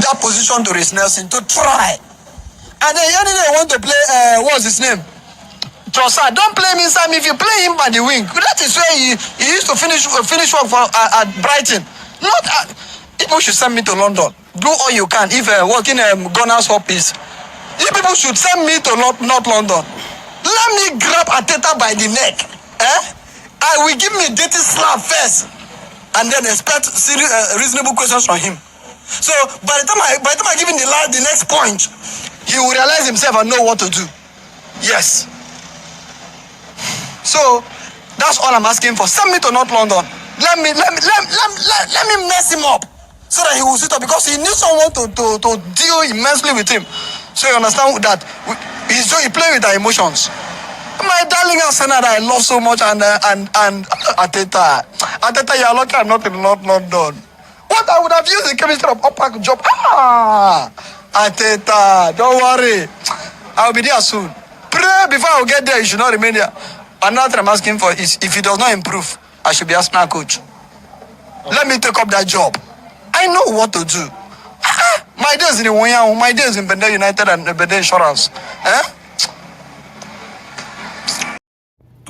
that position to Reece Nelson to try. And then Yannick want to play, what's his name? Trossard. Don't play him inside me. If you play him by the wing, that is where he used to finish work for at Brighton. Not people should send me to London. Do all you can. If working Gunners Hop is, you people should send me to North London. Let me grab Arteta by the neck. I will give me a dirty slap first, and then expect reasonable questions from him. So by the time I give him the next point, he will realize himself and know what to do. Yes. So that's all I'm asking for. Send me to North London. Let me mess him up so that he will sit up, because he needs someone to deal immensely with him. So you understand that he's playing with our emotions. My darling Arsenal that I love so much, and Arteta, you are lucky I'm not in North London. What I would have used the chemistry of Upper job. Arteta, don't worry, I'll be there soon. Pray before I get there. You should not remain there. Another thing I'm asking for is, if he does not improve, I should be Arsenal coach. Let me take up that job. I know what to do. My days in Iwoyan, my days in Bende United and Bende Insurance.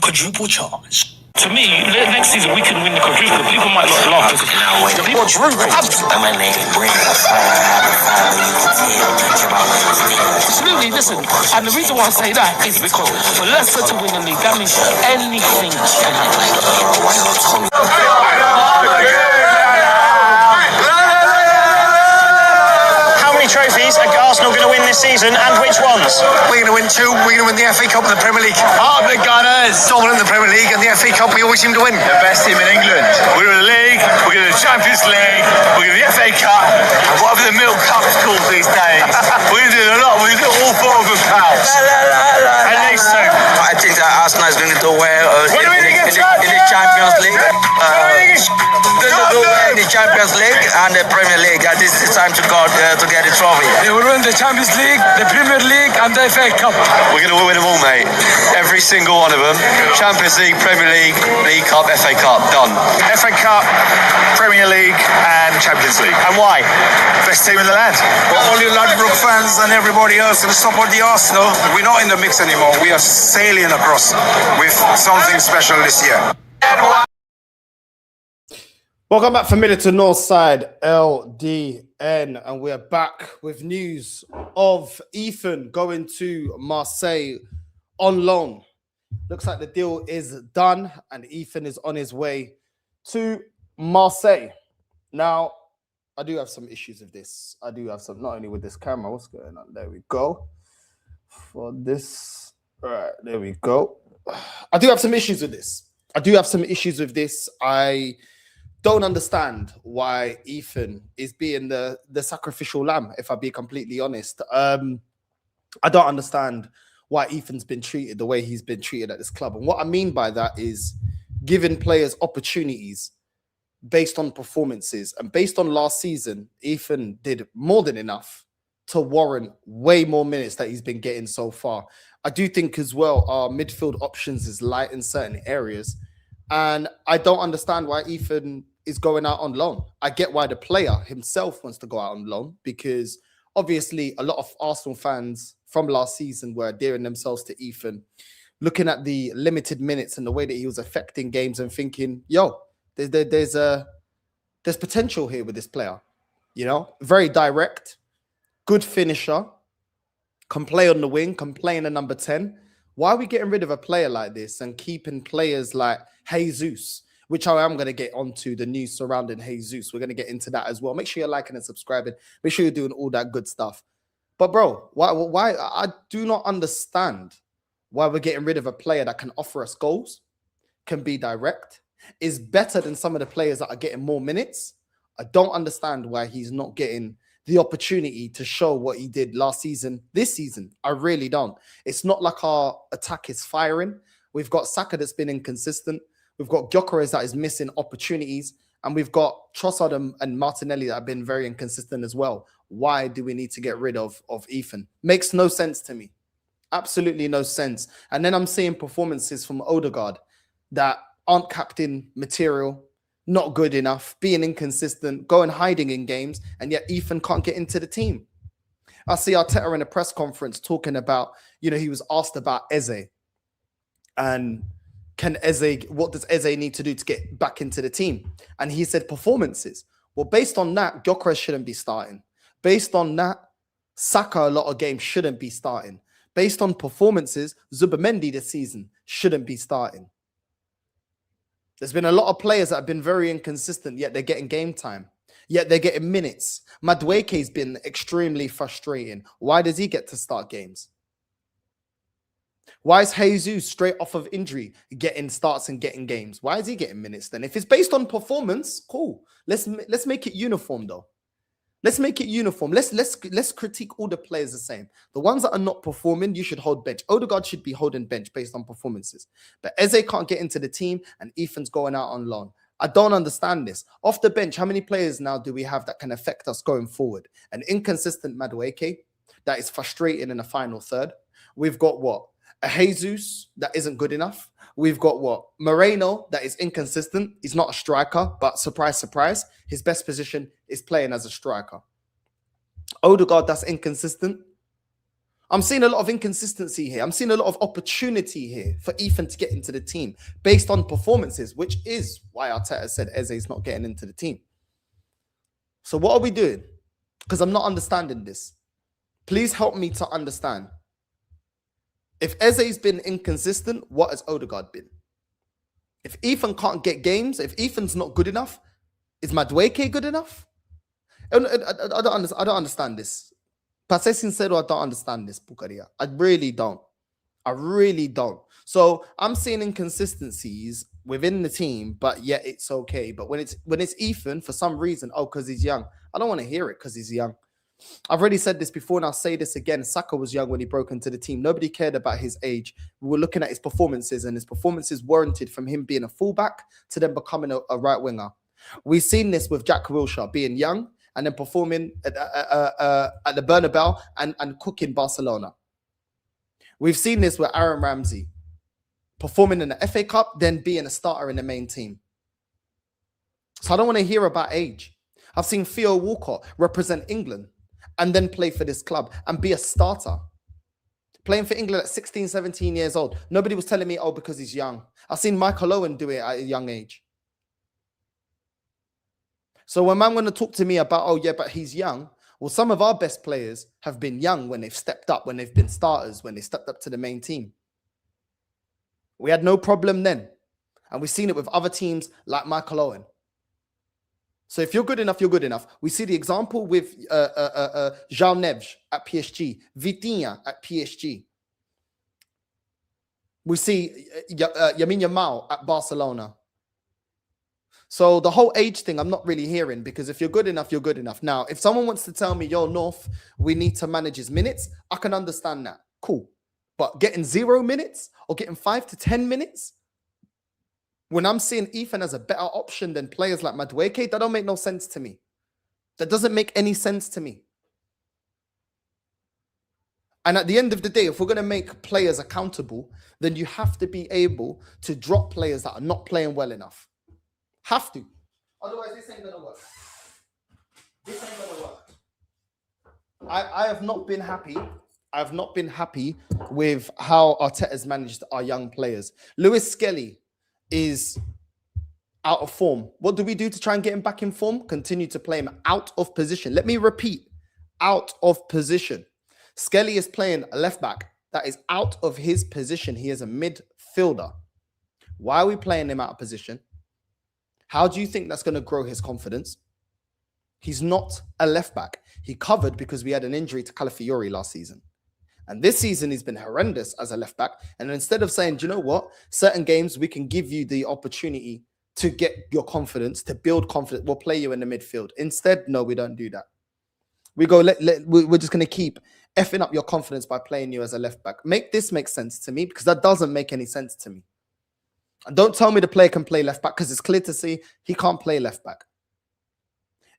Quadruple charge. To me, next season we can win the quadruple. People might not laugh. Absolutely, listen. And the reason why I say that is because for Leicester to win the league, that means anything can happen. Trophies are Arsenal going to win this season, and which ones? We're going to win 2. We're going to win the FA Cup and the Premier League. Oh, the Gunners! Dominant in the Premier League, and the FA Cup we always seem to win. The best team in England. We're in the league, we're in the Champions League, we're in the FA Cup, and whatever the Milk Cup's called these days. We're going to do a lot. We're going to do all 4 of them, pals. At least 2. I think that Arsenal is going to do well in the Champions League. In the Champions League and the Premier League. This is the time to get the trophy. They will win the Champions League, the Premier League, and the FA Cup. We're going to win them all, mate. Every single one of them. Champions League, Premier League, League Cup, FA Cup. Done. FA Cup, Premier League, and Champions League. And why? Best team in the land. For all you Ladbroke fans and everybody else who support the Arsenal, we're not in the mix anymore. We are sailing across with something special this year. Welcome back, familiar to Northside LDN, and we're back with news of Ethan going to Marseille on loan. Looks like the deal is done, and Ethan is on his way to Marseille. Now, I do have some issues with this. I do have some, not only with this camera. What's going on? There we go. For this, all right, there we go. I do have some issues with this. I don't understand why Ethan is being the sacrificial lamb, if I be completely honest. I don't understand why Ethan's been treated the way he's been treated at this club. And what I mean by that is giving players opportunities based on performances. And based on last season, Ethan did more than enough to warrant way more minutes that he's been getting so far. I do think as well, our midfield options is light in certain areas. And I don't understand why Ethan is going out on loan. I get why the player himself wants to go out on loan, because obviously a lot of Arsenal fans from last season were adhering themselves to Ethan, looking at the limited minutes and the way that he was affecting games and thinking, yo, there's potential here with this player. You know, very direct, good finisher, can play on the wing, can play in the number 10. Why are we getting rid of a player like this and keeping players like Jesus, which I am going to get onto the news surrounding Jesus. We're going to get into that as well. Make sure you're liking and subscribing. Make sure you're doing all that good stuff. But bro, why? I do not understand why we're getting rid of a player that can offer us goals, can be direct, is better than some of the players that are getting more minutes. I don't understand why he's not getting the opportunity to show what he did last season, this season. I really don't. It's not like our attack is firing. We've got Saka that's been inconsistent. We've got Gyökeres that is missing opportunities. And we've got Trossard and Martinelli that have been very inconsistent as well. Why do we need to get rid of Ethan? Makes no sense to me. Absolutely no sense. And then I'm seeing performances from Ødegaard that aren't captain material, not good enough, being inconsistent, going hiding in games, and yet Ethan can't get into the team. I see Arteta in a press conference talking about, he was asked about Eze and what does Eze need to do to get back into the team? And he said performances. Well, based on that, Gyökeres shouldn't be starting. Based on that, Saka a lot of games shouldn't be starting. Based on performances, Zubimendi this season shouldn't be starting. There's been a lot of players that have been very inconsistent, yet they're getting game time. Yet they're getting minutes. Madueke's been extremely frustrating. Why does he get to start games? Why is Jesus straight off of injury getting starts and getting games? Why is he getting minutes then? If it's based on performance, cool. Let's make it uniform though. Let's make it uniform. Let's critique all the players the same. The ones that are not performing, you should hold bench. Ødegaard should be holding bench based on performances. But Eze can't get into the team and Ethan's going out on loan. I don't understand this. Off the bench, how many players now do we have that can affect us going forward? An inconsistent Madueke that is frustrating in the final third. We've got what? A Jesus that isn't good enough. We've got what? Moreno that is inconsistent. He's not a striker, but surprise, surprise, his best position is playing as a striker. Ødegaard that's inconsistent. I'm seeing a lot of inconsistency here. I'm seeing a lot of opportunity here for Ethan to get into the team based on performances, which is why Arteta said Eze is not getting into the team. So what are we doing? Because I'm not understanding this. Please help me to understand. If Eze's been inconsistent, what has Ødegaard been? If Ethan can't get games, if Ethan's not good enough, is Madueke good enough? I don't understand this. Para ser sincero, I don't understand this, Bucaria. I really don't. So I'm seeing inconsistencies within the team, but yet it's okay. But when it's Ethan, for some reason, because he's young, I don't want to hear it because he's young. I've already said this before and I'll say this again. Saka was young when he broke into the team. Nobody cared about his age. We were looking at his performances and his performances warranted from him being a fullback to then becoming a right winger. We've seen this with Jack Wilshere being young and then performing at the Bernabeu and cooking Barcelona. We've seen this with Aaron Ramsey performing in the FA Cup, then being a starter in the main team. So I don't want to hear about age. I've seen Theo Walcott represent England and then play for this club and be a starter. Playing for England at 16, 17 years old. Nobody was telling me, because he's young. I've seen Michael Owen do it at a young age. So when man want to talk to me about, but he's young. Well, some of our best players have been young when they've stepped up, when they've been starters, when they stepped up to the main team. We had no problem then. And we've seen it with other teams like Michael Owen. So if you're good enough, you're good enough. We see the example with João Neves at PSG, Vitinha at PSG. We see Lamine Yamal at Barcelona. So the whole age thing, I'm not really hearing, because if you're good enough, you're good enough. Now, if someone wants to tell me, North, we need to manage his minutes, I can understand that. Cool. But getting 0 minutes or getting 5 to 10 minutes, when I'm seeing Ethan as a better option than players like Madueke, that don't make no sense to me. That doesn't make any sense to me. And at the end of the day, if we're going to make players accountable, then you have to be able to drop players that are not playing well enough. Have to. Otherwise, this ain't going to work. This ain't going to work. I have not been happy. I've not been happy with how Arteta's managed our young players. Lewis Skelly is out of form. What do we do to try and get him back in form? Continue to play him out of position. Let me repeat, out of position. Skelly is playing a left back that is out of his position. He is a midfielder. Why are we playing him out of position? How do you think that's going to grow his confidence? He's not a left back. He covered because we had an injury to Calafiori last season. And this season, he's been horrendous as a left back. And instead of saying, do you know what? Certain games, we can give you the opportunity to get your confidence, to build confidence. We'll play you in the midfield. Instead, no, we don't do that. We go, we're just going to keep effing up your confidence by playing you as a left back. Make this make sense to me, because that doesn't make any sense to me. And don't tell me the player can play left back, because it's clear to see he can't play left back.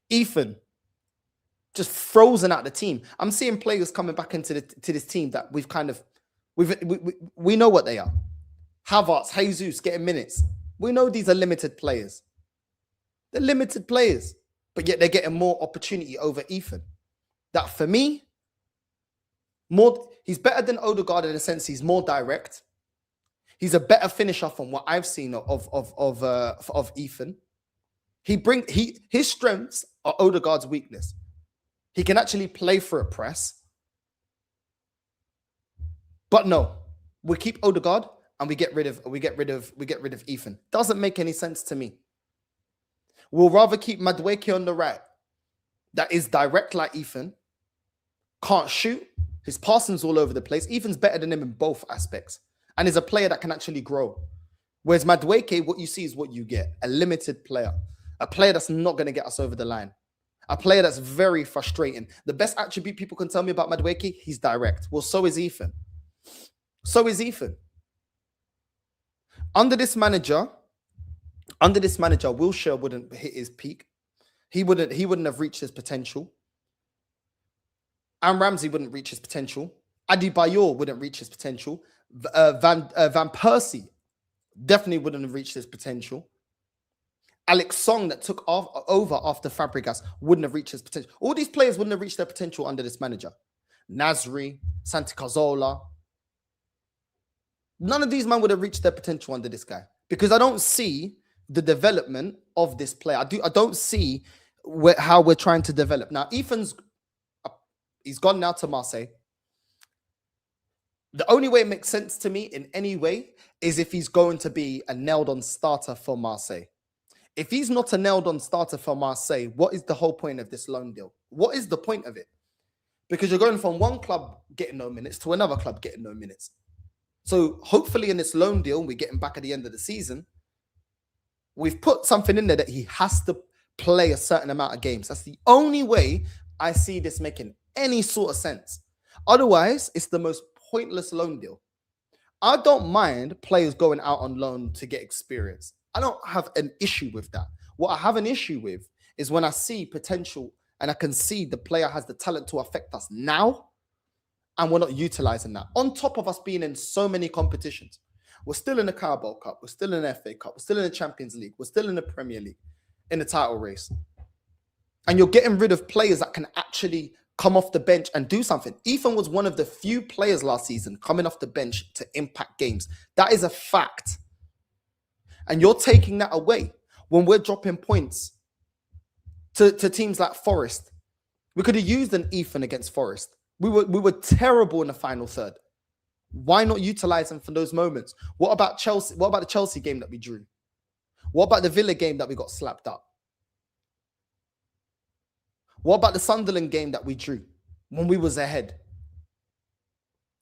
Ethan, just frozen out the team. I'm seeing players coming back into this team that we know what they are. Havertz, Jesus getting minutes. We know these are limited players. They're limited players, but yet they're getting more opportunity over Ethan. That for me, he's better than Ødegaard in the sense he's more direct. He's a better finisher from what I've seen of Ethan. His strengths are Ødegaard's weakness. He can actually play for a press. But no, we keep Ødegaard and we get rid of Ethan. Doesn't make any sense to me. We'll rather keep Madueke on the right. That is direct like Ethan. Can't shoot. His passing's all over the place. Ethan's better than him in both aspects. And is a player that can actually grow. Whereas Madueke, what you see is what you get. A limited player. A player that's not going to get us over the line. A player that's very frustrating. The best attribute people can tell me about Madueke, he's direct. Well, so is Ethan. So is Ethan. Under this manager, Wilshere wouldn't hit his peak. He wouldn't have reached his potential. And Ramsey wouldn't reach his potential. Adebayor wouldn't reach his potential. Van Persie definitely wouldn't have reached his potential. Alex Song that took over after Fabregas wouldn't have reached his potential. All these players wouldn't have reached their potential under this manager. Nasri, Santi Cazorla. None of these men would have reached their potential under this guy. Because I don't see the development of this player. I don't see how we're trying to develop. Now, he's gone now to Marseille. The only way it makes sense to me in any way is if he's going to be a nailed-on starter for Marseille. If he's not a nailed-on starter for Marseille, what is the whole point of this loan deal? What is the point of it? Because you're going from one club getting no minutes to another club getting no minutes. So hopefully in this loan deal, we get him back at the end of the season. We've put something in there that he has to play a certain amount of games. That's the only way I see this making any sort of sense. Otherwise, it's the most pointless loan deal. I don't mind players going out on loan to get experience. I don't have an issue with that. What I have an issue with is when I see potential and I can see the player has the talent to affect us now and we're not utilizing that. On top of us being in so many competitions. We're still in the Carabao Cup. We're still in the FA Cup. We're still in the Champions League. We're still in the Premier League, in the title race. And you're getting rid of players that can actually come off the bench and do something. Ethan was one of the few players last season coming off the bench to impact games. That is a fact. And you're taking that away when we're dropping points to teams like Forest. We could have used an Ethan against Forest. We were terrible in the final third. Why not utilize them for those moments? What about Chelsea? What about the Chelsea game that we drew? What about the Villa game that we got slapped up? What about the Sunderland game that we drew when we was ahead?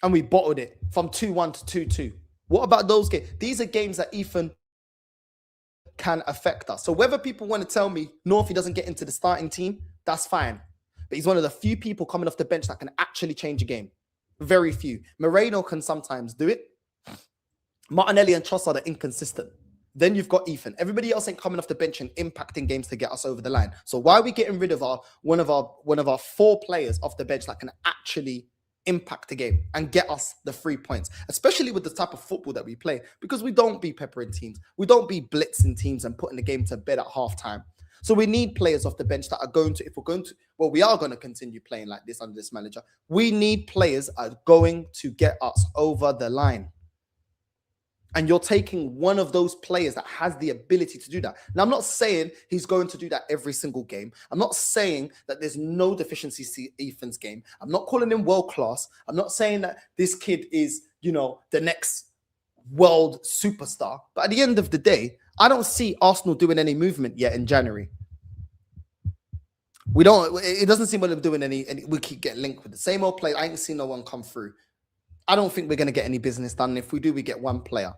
And we bottled it from 2-1 to 2-2. What about those games? These are games that Ethan can affect us. So whether people want to tell me, no, if he doesn't get into the starting team, that's fine. But he's one of the few people coming off the bench that can actually change a game. Very few. Moreno can sometimes do it. Martinelli and Trossard are inconsistent. Then you've got Ethan. Everybody else ain't coming off the bench and impacting games to get us over the line. So why are we getting rid of one of our 4 players off the bench that can actually impact the game and get us the 3 points, especially with the type of football that we play? Because we don't be peppering teams. We don't be blitzing teams and putting the game to bed at halftime. So we need players off the bench that are going to, if we're going to, well, we are going to continue playing like this under this manager. We need players that are going to get us over the line. And you're taking one of those players that has the ability to do that. Now, I'm not saying he's going to do that every single game. I'm not saying that there's no deficiencies to Ethan's game. I'm not calling him world class. I'm not saying that this kid is, the next world superstar. But at the end of the day, I don't see Arsenal doing any movement yet in January. It doesn't seem like they're doing any. We keep getting linked with the same old player. I ain't seen no one come through. I don't think we're going to get any business done. If we do, we get one player.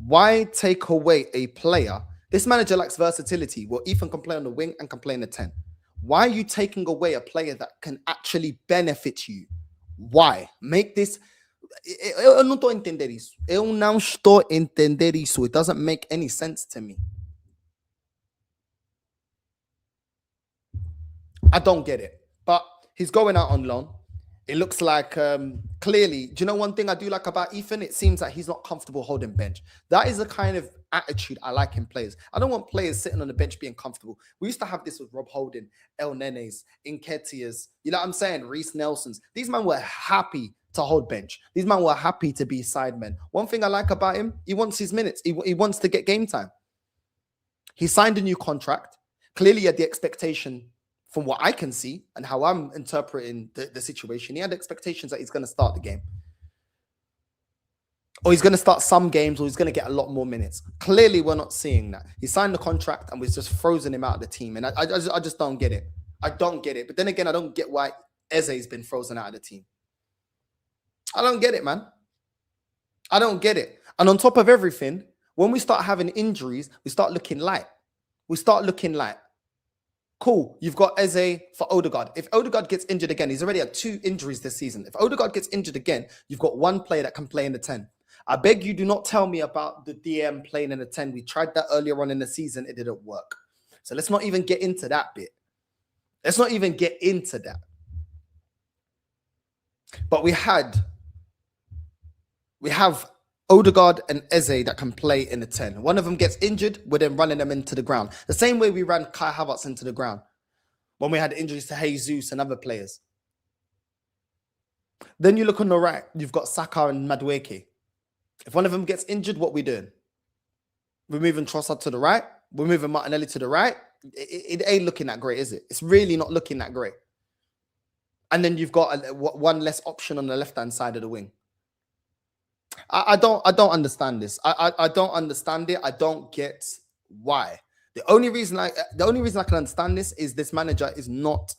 Why take away a player? This manager lacks versatility. Well, Ethan can play on the wing and can play in the 10. Why are you taking away a player that can actually benefit you? Why? Make this... Eu não estou a entender isso. Eu não estou a entender isso. It doesn't make any sense to me. I don't get it. But he's going out on loan. It looks like clearly, do you know one thing I do like about Ethan? It seems like he's not comfortable holding bench. That is the kind of attitude I like in players. I don't want players sitting on the bench being comfortable. We used to have this with Rob Holding, El Nenes, Nketiahs, you know what I'm saying? Reece Nelsons. These men were happy to hold bench. These men were happy to be sidemen. One thing I like about him, he wants his minutes. He wants to get game time. He signed a new contract. Clearly, he had the expectation, from what I can see and how I'm interpreting the situation, he had expectations that he's going to start the game. Or he's going to start some games, or he's going to get a lot more minutes. Clearly, we're not seeing that. He signed the contract and we've just frozen him out of the team. And I just don't get it. I don't get it. But then again, I don't get why Eze's been frozen out of the team. I don't get it, man. I don't get it. And on top of everything, when we start having injuries, we start looking light. We start looking light. Cool. You've got Eze for Ødegaard. If Ødegaard gets injured again, he's already had 2 injuries this season. If Ødegaard gets injured again, you've got one player that can play in the 10. I beg you, do not tell me about the DM playing in the 10. We tried that earlier on in the season. It didn't work. So let's not even get into that bit. Let's not even get into that. But we have Ødegaard and Eze that can play in the 10. One of them gets injured, we're then running them into the ground. The same way we ran Kai Havertz into the ground when we had injuries to Jesus and other players. Then you look on the right, you've got Saka and Madueke. If one of them gets injured, what are we doing? We're moving Trossard to the right. We're moving Martinelli to the right. It ain't looking that great, is it? It's really not looking that great. And then you've got one less option on the left-hand side of the wing. I don't understand this. I don't understand it. I don't get why. The only reason I can understand this manager is not.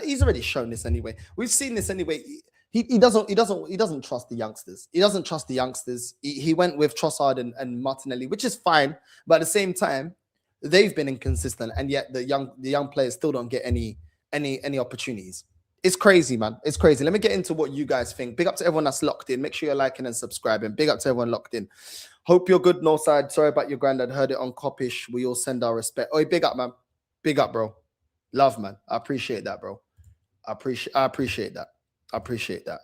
He's already shown this anyway. We've seen this anyway. He doesn't trust the youngsters. He doesn't trust the youngsters. He went with Trossard and Martinelli, which is fine. But at the same time, they've been inconsistent, and yet the young players still don't get any opportunities. It's crazy, man. It's crazy. Let me get into what you guys think. Big up to everyone that's locked in. Make sure you're liking and subscribing. Big up to everyone locked in. Hope you're good, Northside. Sorry about your granddad. Heard it on Coppish. We all send our respect. Oh, big up, man. Big up, bro. Love, man. I appreciate that, bro. I appreciate that. I appreciate that.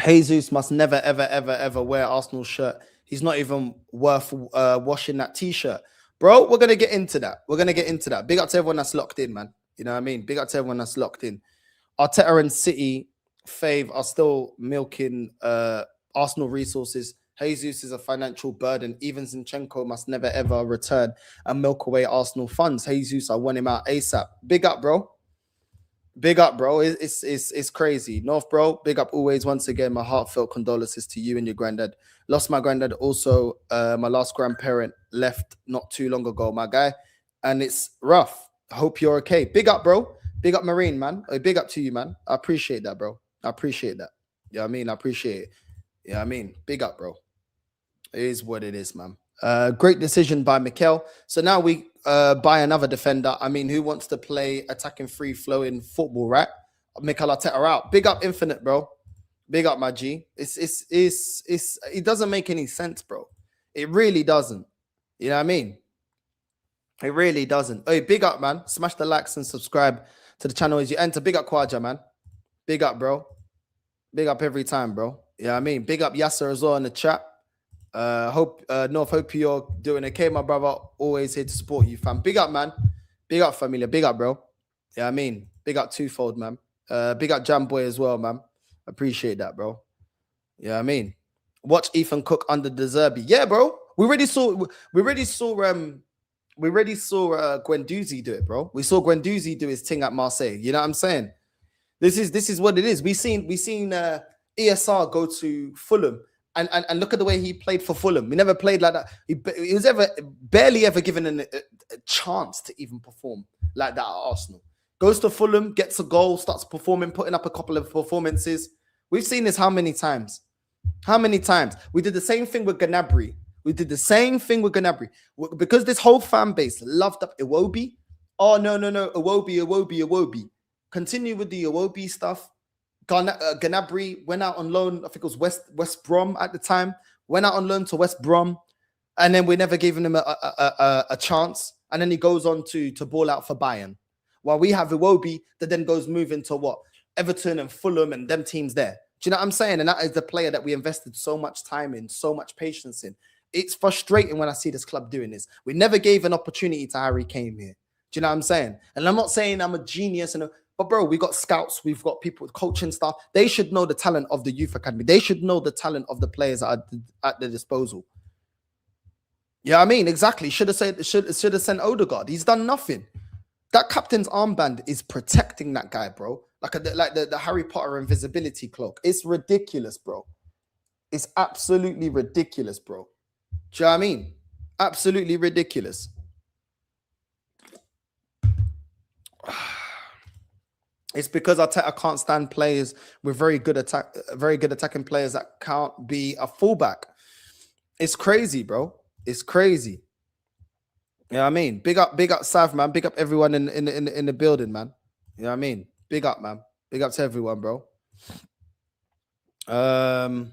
Jesus must never, ever, ever, ever wear Arsenal shirt. He's not even worth washing that T-shirt. Bro, we're going to get into that. We're going to get into that. Big up to everyone that's locked in, man. You know what I mean? Big up to everyone that's locked in. Arteta and City fave are still milking Arsenal resources. Jesus is a financial burden. Even Zinchenko must never ever return and milk away Arsenal funds. Jesus, I want him out ASAP. Big up, bro. Big up, bro. It's crazy. North, bro. Big up always. Once again, my heartfelt condolences to you and your granddad. Lost my granddad also. My last grandparent left not too long ago, my guy. And it's rough. I hope you're okay. Big up, bro. Big up, Marine, man. Big up to you, man. I appreciate that, bro. I appreciate that. Yeah, I mean, I appreciate it. Yeah, I mean, big up, bro. It is what it is, man. Great decision by Mikel. So now we buy another defender. I mean, who wants to play attacking free-flowing football, right? Mikel Arteta out. Big up Infinite, bro. Big up, my G. It doesn't make any sense, bro. It really doesn't. You know what I mean? It really doesn't. Hey, big up, man. Smash the likes and subscribe to the channel as you enter. Big up Kwaja, man. Big up, bro. Big up every time, bro. Yeah, you know I mean, big up Yasser as well in the chat. Hope you're doing okay, my brother. Always here to support you, fam. Big up, man. Big up, familia. Big up, bro. Yeah, I mean, big up twofold, man. Big up Jam Boy as well, man. Appreciate that, bro. Yeah, I mean, watch Ethan Cook under the Zerbi. Yeah, bro. We already saw Guendouzi do it, bro. We saw Guendouzi do his thing at Marseille. You know what I'm saying? This is what it is. We seen ESR go to Fulham and look at the way he played for Fulham. He never played like that. He was barely ever given a chance to even perform like that at Arsenal. Goes to Fulham, gets a goal, starts performing, putting up a couple of performances. We've seen this how many times? How many times? We did the same thing with Gnabry. Because this whole fan base loved up Iwobi. Oh, no. Iwobi. Continue with the Iwobi stuff. Gnabry went out on loan. I think it was West Brom at the time. Went out on loan to West Brom. And then we never gave him a chance. And then he goes on to ball out for Bayern. While we have Iwobi that then goes moving to what? Everton and Fulham and them teams there. Do you know what I'm saying? And that is the player that we invested so much time in, so much patience in. It's frustrating when I see this club doing this. We never gave an opportunity to Harry Kane here. Do you know what I'm saying? And I'm not saying I'm a genius, but bro, we got scouts, we've got people with coaching staff. They should know the talent of the youth academy. They should know the talent of the players at their disposal. Yeah, I mean, exactly. Should have sent Ødegaard. He's done nothing. That captain's armband is protecting that guy, bro. Like the Harry Potter invisibility cloak. It's ridiculous, bro. It's absolutely ridiculous, bro. Do you know what I mean? Absolutely ridiculous. It's because I can't stand players with very good attacking players that can't be a fullback. It's crazy, bro. It's crazy. You know what I mean? Big up Sav, man. Big up everyone in the building, man. You know what I mean? Big up, man. Big up to everyone, bro. I'm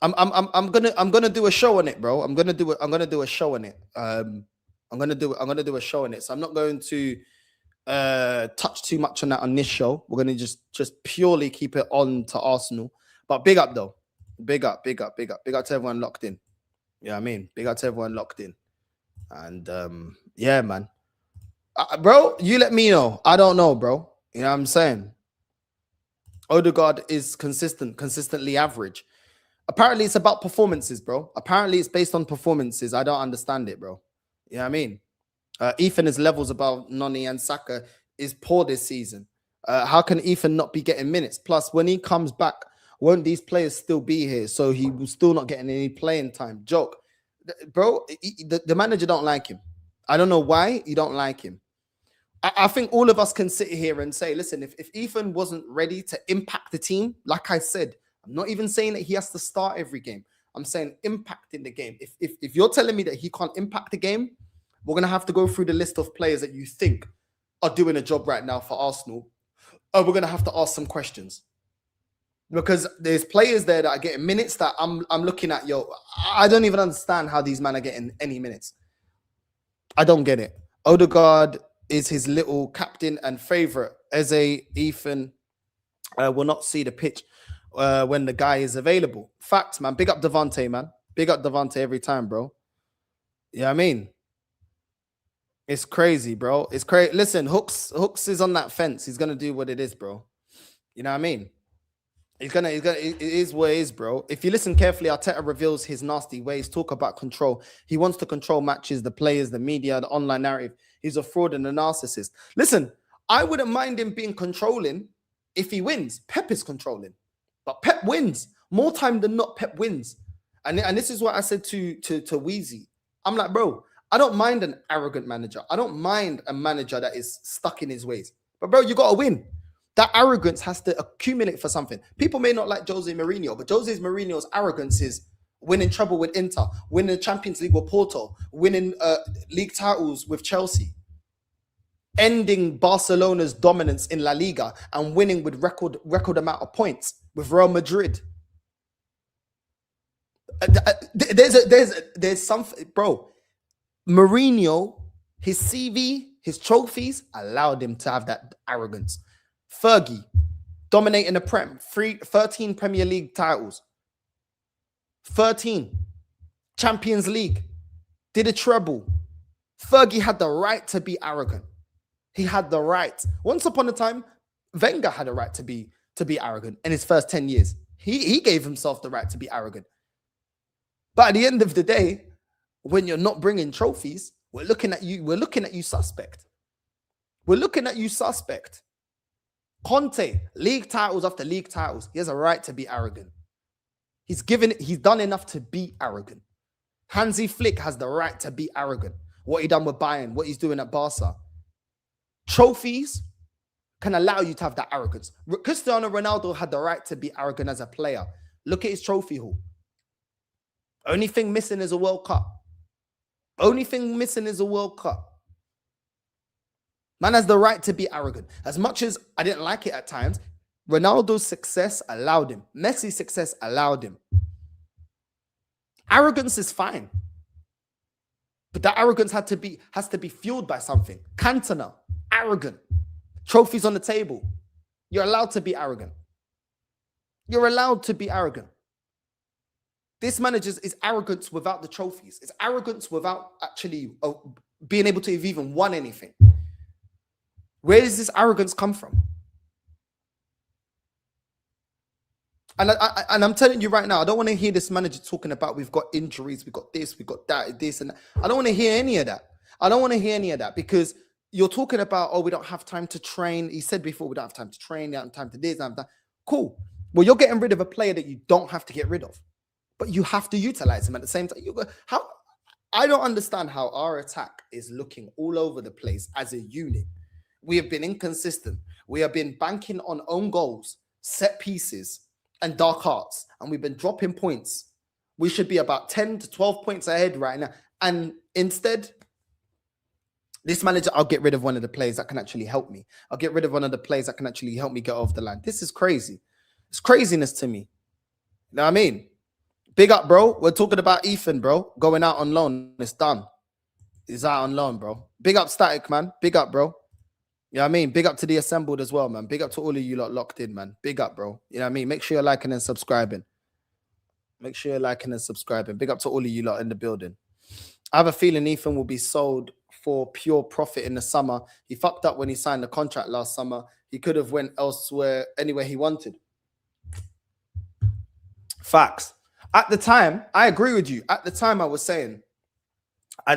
gonna do a show on it, bro. I'm gonna do a show on it. I'm gonna do a show on it. So I'm not going to touch too much on that on this show. We're gonna just purely keep it on to Arsenal. But big up though. Big up to everyone locked in. Yeah, I mean, big up to everyone locked in. And yeah, man. Bro, you let me know. I don't know, bro. You know what I'm saying? Ødegaard is consistently average. Apparently it's about performances, bro. Apparently it's based on performances. I don't understand it, bro. You know what I mean? Ethan is levels above Noni and Saka is poor this season. How can Ethan not be getting minutes? Plus, when he comes back, won't these players still be here? So he will still not getting any playing time. Joke. Bro, the manager don't like him. I don't know why you don't like him. I think all of us can sit here and say, listen, if Ethan wasn't ready to impact the team, like I said, I'm not even saying that he has to start every game. I'm saying impact in the game. If you're telling me that he can't impact the game, we're going to have to go through the list of players that you think are doing a job right now for Arsenal. We're going to have to ask some questions. Because there's players there that are getting minutes that I'm looking at, I don't even understand how these men are getting any minutes. I don't get it. Ødegaard is his little captain and favorite. Eze, Ethan will not see the pitch when the guy is available. Facts, man. Big up Devante, man. Big up Devante every time, bro. You know what I mean? It's crazy, bro. It's crazy. Listen, Hooks is on that fence. He's gonna do what it is, bro. You know what I mean? It is what it is, bro. If you listen carefully, Arteta reveals his nasty ways, talk about control. He wants to control matches, the players, the media, the online narrative. He's a fraud and a narcissist. Listen, I wouldn't mind him being controlling if he wins. Pep is controlling. But Pep wins. More time than not, Pep wins. And this is what I said to Weezy. I'm like, bro, I don't mind an arrogant manager. I don't mind a manager that is stuck in his ways. But bro, you got to win. That arrogance has to accumulate for something. People may not like Jose Mourinho, but Jose Mourinho's arrogance is winning treble with Inter, winning the Champions League with Porto, winning league titles with Chelsea, ending Barcelona's dominance in La Liga and winning with record amount of points with Real Madrid. There's something, bro. Mourinho, his CV, his trophies allowed him to have that arrogance. Fergie, dominating the Prem, 13 Premier League titles, 13 Champions League, did a treble. Fergie had the right to be arrogant. He had the right. Once upon a time, Wenger had a right to be arrogant in his first 10 years. He gave himself the right to be arrogant. But at the end of the day, when you're not bringing trophies, we're looking at you suspect. We're looking at you suspect. Conte, league titles after league titles. He has a right to be arrogant. He's done enough to be arrogant. Hansi Flick has the right to be arrogant. What he done with Bayern, what he's doing at Barca. Trophies can allow you to have that arrogance. Cristiano Ronaldo had the right to be arrogant as a player. Look at his trophy haul. Only thing missing is a World Cup. Only thing missing is a World Cup. Man has the right to be arrogant. As much as I didn't like it at times, Ronaldo's success allowed him. Messi's success allowed him. Arrogance is fine. But that arrogance has to be fueled by something. Cantona, arrogant. Trophies on the table. You're allowed to be arrogant. You're allowed to be arrogant. This manager is arrogance without the trophies. It's arrogance without actually being able to have even won anything. Where does this arrogance come from? And I'm telling you right now, I don't want to hear this manager talking about we've got injuries, we've got this, we've got that, this and that. I don't want to hear any of that. I don't want to hear any of that because you're talking about, oh, we don't have time to train. He said before, we don't have time to train, we don't have time to this, cool. Well, you're getting rid of a player that you don't have to get rid of, but you have to utilize him at the same time. I don't understand how our attack is looking all over the place as a unit. We have been inconsistent. We have been banking on own goals, set pieces, and dark arts, and we've been dropping points. We should be about 10 to 12 points ahead right now. And instead, this manager, I'll get rid of one of the players that can actually help me. I'll get rid of one of the players that can actually help me get off the line. This is crazy. It's craziness to me. You know what I mean? Big up, bro. We're talking about Ethan, bro. Going out on loan. It's done. He's out on loan, bro. Big up Static, man. Big up, bro. You know what I mean? Big up to the assembled as well, man. Big up to all of you lot locked in, man. Big up, bro. You know what I mean? Make sure you're liking and subscribing. Make sure you're liking and subscribing. Big up to all of you lot in the building. I have a feeling Ethan will be sold for pure profit in the summer. He fucked up when he signed the contract last summer. He could have went elsewhere, anywhere he wanted. Facts. At the time, I agree with you. At the time, I was saying, I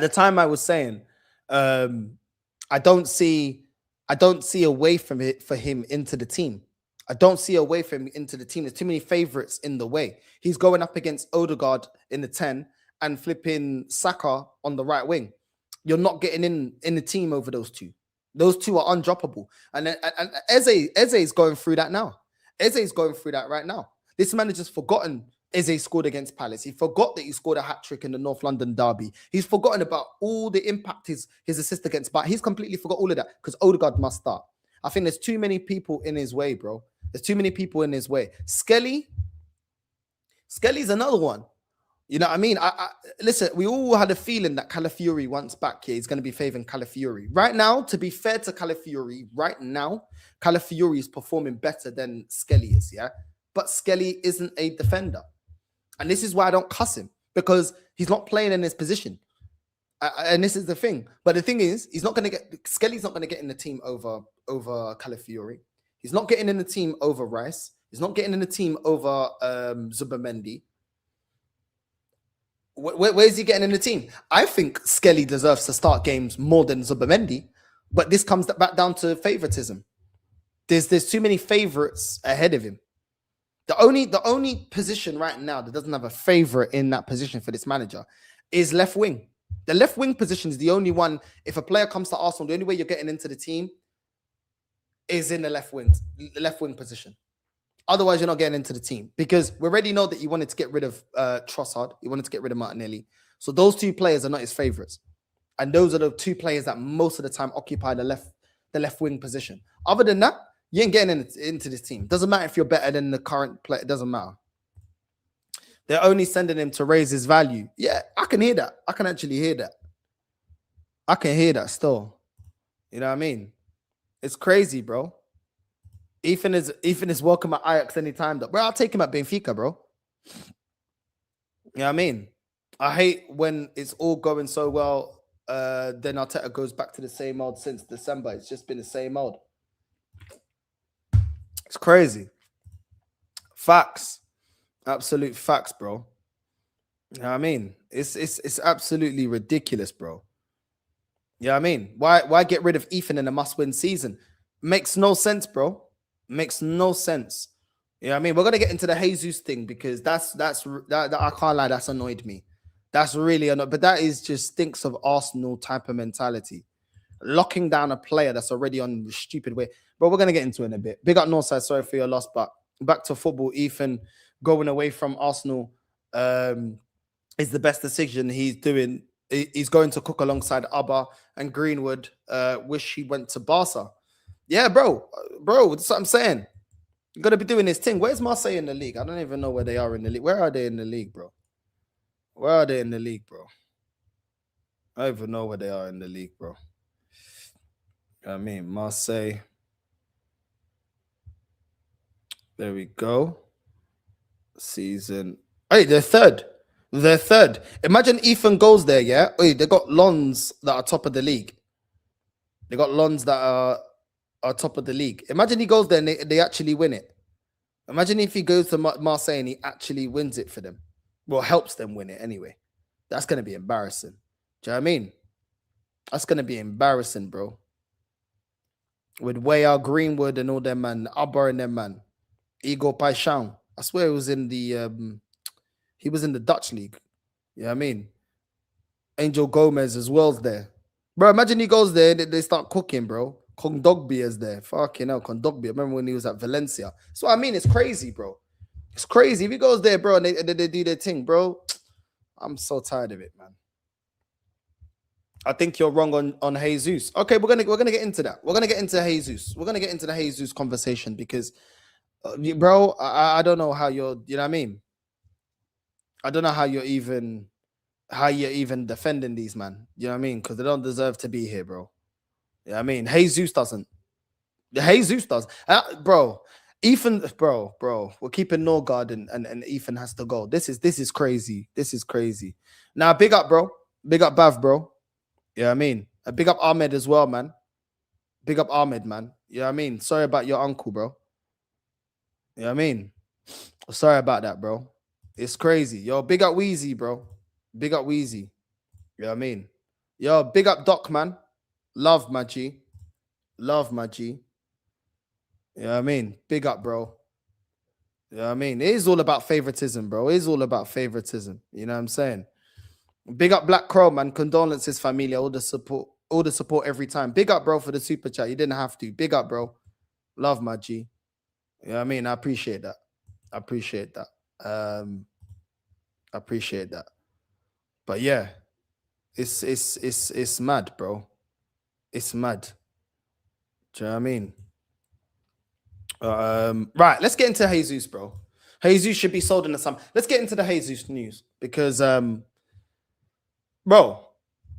don't see a way from it for him into the team. I don't see a way for him into the team. There's too many favorites in the way. He's going up against Ødegaard in the 10 and flipping Saka on the right wing. You're not getting in the team over those two. Those two are undroppable. And Eze is going through that now. Eze is going through that right now. This manager's forgotten Eze scored against Palace. He forgot that he scored a hat-trick in the North London derby. He's forgotten about all the impact his assist against, but he's completely forgot all of that because Ødegaard must start. I think there's too many people in his way, bro. There's too many people in his way. Skelly's another one. You know what I mean? Listen, we all had a feeling that Calafiori once back here is going to be favouring Calafiori. Right now, to be fair to Calafiori, Calafiori is performing better than Skelly is, yeah? But Skelly isn't a defender. And this is why I don't cuss him, because he's not playing in his position. And this is the thing. But the thing is, Skelly's not going to get in the team over Calafiori. He's not getting in the team over Rice. He's not getting in the team over Zubamendi. Where's he getting in the team? I think Skelly deserves to start games more than Zubamendi, but this comes back down to favoritism. There's too many favorites ahead of him. The only position right now that doesn't have a favorite in that position for this manager is left wing. The left wing position is the only one. If a player comes to Arsenal, the only way you're getting into the team is in the left wing position. Otherwise, you're not getting into the team because we already know that he wanted to get rid of Trossard. He wanted to get rid of Martinelli. So those two players are not his favorites. And those are the two players that most of the time occupy the left wing position. Other than that, you ain't getting into this team. Doesn't matter if you're better than the current player. It doesn't matter. They're only sending him to raise his value. Yeah, I can hear that. I can actually hear that. I can hear that still. You know what I mean? It's crazy, bro. Ethan is welcome at Ajax anytime. Bro, I'll take him at Benfica, bro. You know what I mean? I hate when it's all going so well. Then Arteta goes back to the same old since December. It's just been the same old. It's crazy. Facts. Absolute facts, bro. You know what I mean? It's absolutely ridiculous, bro. You know what I mean? Why get rid of Ethan in a must-win season? Makes no sense, bro. Makes no sense. You know what I mean? We're gonna get into the Jesus thing because that I can't lie, that's annoyed me. That's really annoyed, but that is just stinks of Arsenal type of mentality. Locking down a player that's already on the stupid way. But we're gonna get into it in a bit. Big up Northside, sorry for your loss, but back to football. Ethan going away from Arsenal is the best decision he's doing. He's going to cook alongside Abba and Greenwood. Wish he went to Barca. Yeah, bro, that's what I'm saying. You got to be doing this thing. Where's Marseille in the league? I don't even know where they are in the league. Where are they in the league, bro? Where are they in the league, bro? I don't even know where they are in the league, bro. I mean, Marseille. There we go. Season. Hey, they're third. They're third. Imagine Ethan goes there, yeah? Oi, they got Lons that are top of the league. They got Lons that are top of the league. Imagine he goes there and they actually win it. Imagine if he goes to Marseille and he actually wins it for them. Well, helps them win it anyway. That's going to be embarrassing. Do you know what I mean? That's going to be embarrassing, bro. With Weah, Greenwood and all them, man. Abba and them, man. Igor Paixão. I swear he was in the Dutch league. You know what I mean? Angel Gomez as well's there. Bro, imagine he goes there and they start cooking, bro. Kondogbia is there. Fucking hell, Kondogbia. Remember when he was at Valencia? So I mean, it's crazy, bro. It's crazy. If he goes there, bro, and they do their thing, bro, I'm so tired of it, man. I think you're wrong on Jesus. Okay, we're gonna get into that. We're gonna get into Jesus. We're gonna get into the Jesus conversation because, bro, I don't know how you're. You know what I mean? I don't know how you're even defending these, man. You know what I mean? Because they don't deserve to be here, bro. You know what I mean? Jesus doesn't. Jesus does. Bro, Ethan, bro, we're keeping Northside and Ethan has to go. This is crazy. This is crazy. Now, big up, bro. Big up, Bav, bro. You know what I mean? Big up Ahmed as well, man. Big up Ahmed, man. You know what I mean? Sorry about your uncle, bro. You know what I mean? Sorry about that, bro. It's crazy. Yo, big up Wheezy, bro. Big up Wheezy. You know what I mean? Yo, big up Doc, man. Love my G. Love my G. You know what I mean? Big up, bro. You know what I mean? It is all about favoritism, bro. It is all about favoritism. You know what I'm saying? Big up Black Crow, man. Condolences, familia. All the support every time. Big up, bro, for the super chat. You didn't have to. Big up, bro. Love my G. You know what I mean? I appreciate that. I appreciate that. I appreciate that. But yeah, it's mad, bro. It's mad. Do you know what I mean? Right, let's get into Jesus, bro. Jesus should be sold in the summer. Let's get into the Jesus news because bro,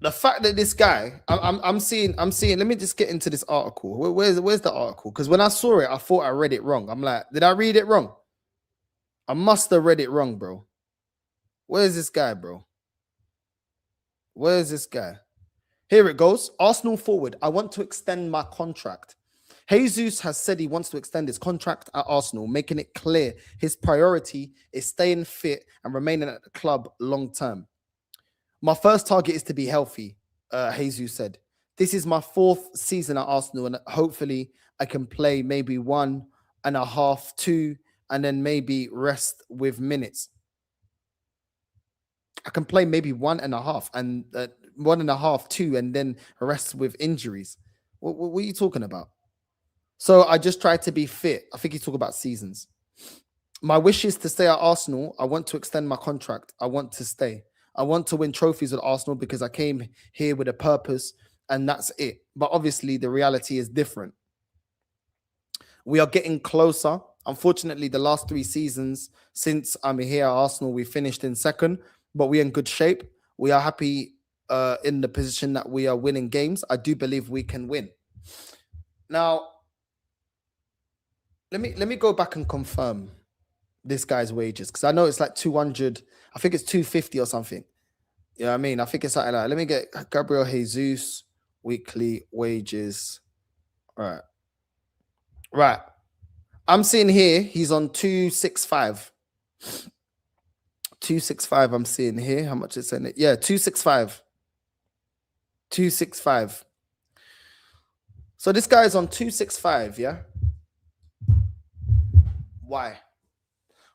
the fact that this guy, I'm seeing. Let me just get into this article. Where's the article? Because when I saw it, I thought I read it wrong. I'm like, did I read it wrong? I must have read it wrong, bro. Where's this guy, bro? Where's this guy? Here it goes. Arsenal forward. I want to extend my contract. Jesus has said he wants to extend his contract at Arsenal, making it clear his priority is staying fit and remaining at the club long term. My first target is to be healthy, Jesus said. This is my 4th season at Arsenal, and hopefully I can play maybe 1.5, 2, and then maybe rest with minutes. I can play maybe 1.5 and 1.5, 2, and then rest with injuries. What are you talking about? So I just try to be fit. I think he's talking about seasons. My wish is to stay at Arsenal. I want to extend my contract. I want to stay. I want to win trophies at Arsenal because I came here with a purpose and that's it. But obviously the reality is different. We are getting closer. Unfortunately, the last 3 seasons since I'm here at Arsenal, we finished in 2nd, but we're in good shape. We are happy in the position that we are winning games. I do believe we can win. Now, let me go back and confirm this guy's wages because I know it's like 200. I think it's 250 or something. You know what I mean? I think it's something like, let me get Gabriel Jesus weekly wages. All right. I'm seeing here he's on 265. 265 I'm seeing here. How much is in it? Yeah, 265. 265. So this guy's on 265, yeah? Why?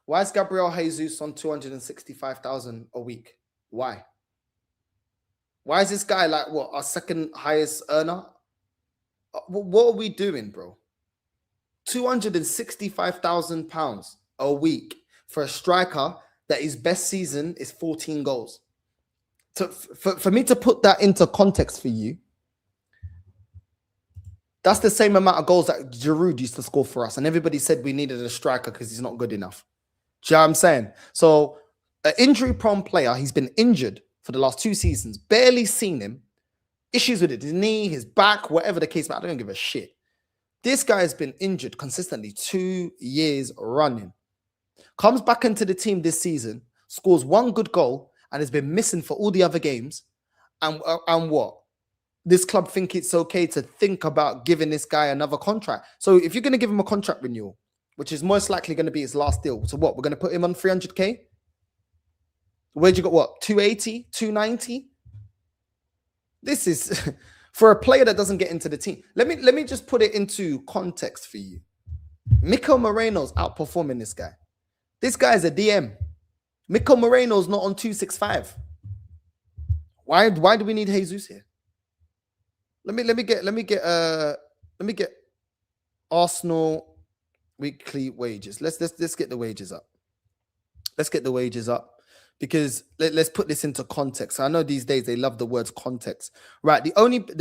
Why is Gabriel Jesus on 265,000 a week? Why? Why is this guy like what, our 2nd highest earner? What are we doing, bro? £265,000 a week for a striker that his best season is 14 goals. For me to put that into context for you, that's the same amount of goals that Giroud used to score for us. And everybody said we needed a striker because he's not good enough. Do you know what I'm saying? So an injury-prone player, he's been injured for the last 2 seasons. Barely seen him. Issues with his knee, his back, whatever the case may be. I don't give a shit. This guy has been injured consistently 2 years running. Comes back into the team this season, scores one good goal, and has been missing for all the other games. And what? This club think it's okay to think about giving this guy another contract. So if you're going to give him a contract renewal, which is most likely going to be his last deal, so what? We're going to put him on 300k? Where'd you got what? 280, 290? This is for a player that doesn't get into the team. Let me just put it into context for you. Mikel Moreno's outperforming this guy. This guy is a DM. Mikel Moreno's not on 265. Why do we need Jesus here? Let me get Arsenal weekly wages. Let's get the wages up. Let's get the wages up. Because let's put this into context. I know these days they love the words context. Right. The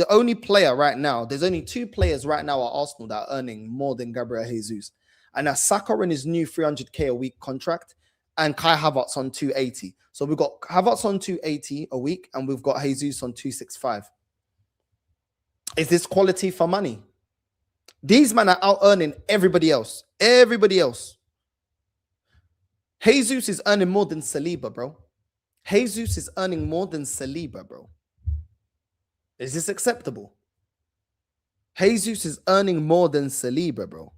only player right now, there's only two players right now at Arsenal that are earning more than Gabriel Jesus. And that's Saka in his new 300k a week contract and Kai Havertz on 280. So we've got Havertz on 280 a week and we've got Jesus on 265. Is this quality for money? These men are out earning everybody else. Everybody else. Jesus is earning more than Saliba, bro. Jesus is earning more than Saliba, bro. Is this acceptable? Jesus is earning more than Saliba, bro.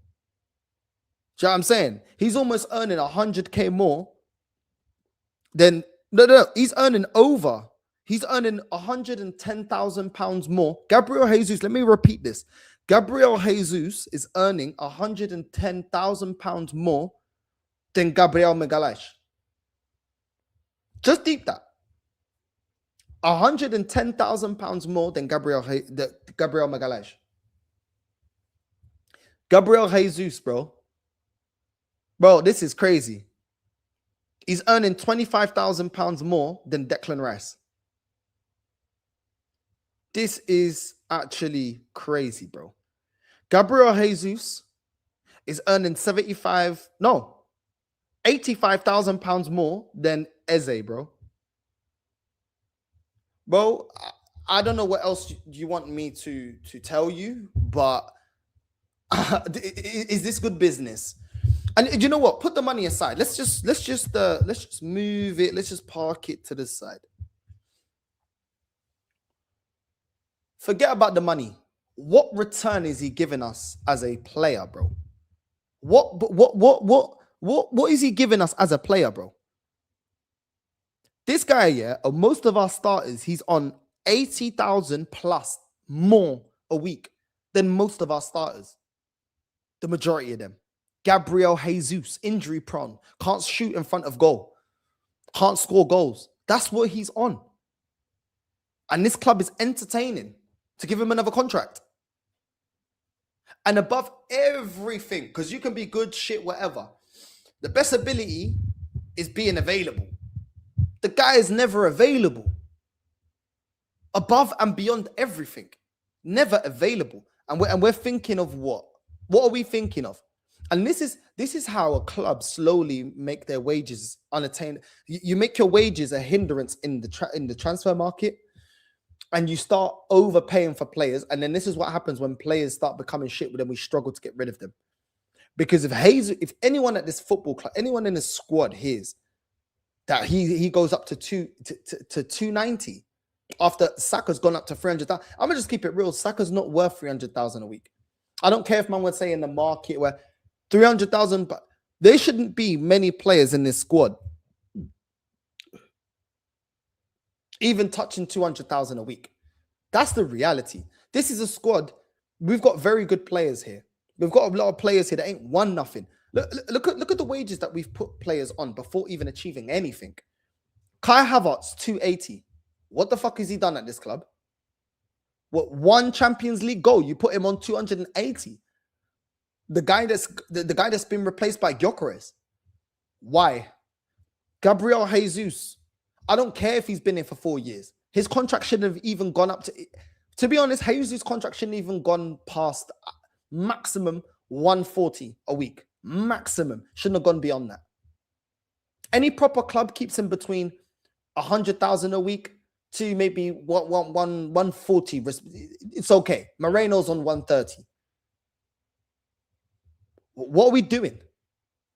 Do you know what I'm saying? He's almost earning 100k more than... No. He's earning over. He's earning £110,000 more. Gabriel Jesus, let me repeat this. Gabriel Jesus is earning £110,000 more than Gabriel Magalhaes. Just deep that. £110,000 more than Gabriel Magalhaes. Gabriel Jesus, bro. Bro, this is crazy. He's earning £25,000 more than Declan Rice. This is actually crazy, bro. Gabriel Jesus is earning £85,000 more than Eze, bro. Bro, I don't know what else you want me to tell you, but is this good business? And you know what? Put the money aside. Let's just move it. Let's just park it to the side. Forget about the money. What return is he giving us as a player, bro? What is he giving us as a player, bro? This guy, yeah, of most of our starters, he's on 80,000 plus more a week than most of our starters. The majority of them. Gabriel Jesus, injury prone, can't shoot in front of goal, can't score goals. That's what he's on. And this club is entertaining to give him another contract. And above everything, because you can be good, shit, whatever. The best ability is being available. The guy is never available. Above and beyond everything. Never available. And we're thinking of what? What are we thinking of? And this is how a club slowly make their wages unattainable. You make your wages a hindrance in the transfer market, and you start overpaying for players. And then this is what happens when players start becoming shit, but then we struggle to get rid of them. Because if anyone at this football club, anyone in the squad hears that he goes up to 290 after Saka's gone up to 300,000, I'm gonna just keep it real. Saka's not worth 300,000 a week. I don't care if man would say in the market where 300,000, but there shouldn't be many players in this squad even touching 200,000 a week. That's the reality. This is a squad. We've got very good players here. We've got a lot of players here that ain't won nothing. Look at the wages that we've put players on before even achieving anything. Kai Havertz, 280. What the fuck has he done at this club? What, one Champions League goal? You put him on 280. The guy that's been replaced by Gyökeres. Why? Gabriel Jesus. I don't care if he's been in for 4 years. His contract shouldn't have even gone up to be honest, Jesus' contract shouldn't even gone past maximum 140 a week. Maximum. Shouldn't have gone beyond that. Any proper club keeps him between 100,000 a week to maybe 140. It's okay. Moreno's on 130. What are we doing?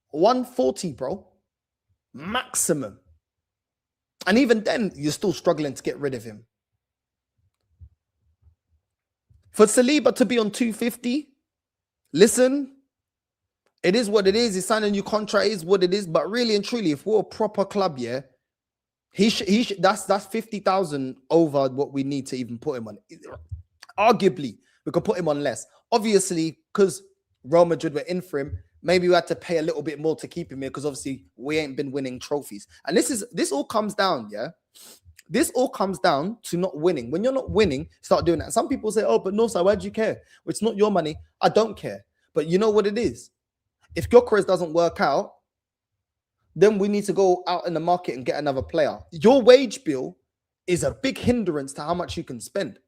140, bro. Maximum. And even then, you're still struggling to get rid of him. For Saliba to be on 250, listen, it is what it is. He's signing a new contract, is what it is. But really and truly, if we're a proper club, yeah, that's 50,000 over what we need to even put him on. Arguably, we could put him on less. Obviously, because Real Madrid were in for him, maybe we had to pay a little bit more to keep him here because obviously we ain't been winning trophies. And this all comes down, yeah. This all comes down to not winning. When you're not winning, start doing that. Some people say, oh, but Northside, why do you care? Well, it's not your money. I don't care. But you know what it is? If Gyökeres doesn't work out, then we need to go out in the market and get another player. Your wage bill is a big hindrance to how much you can spend.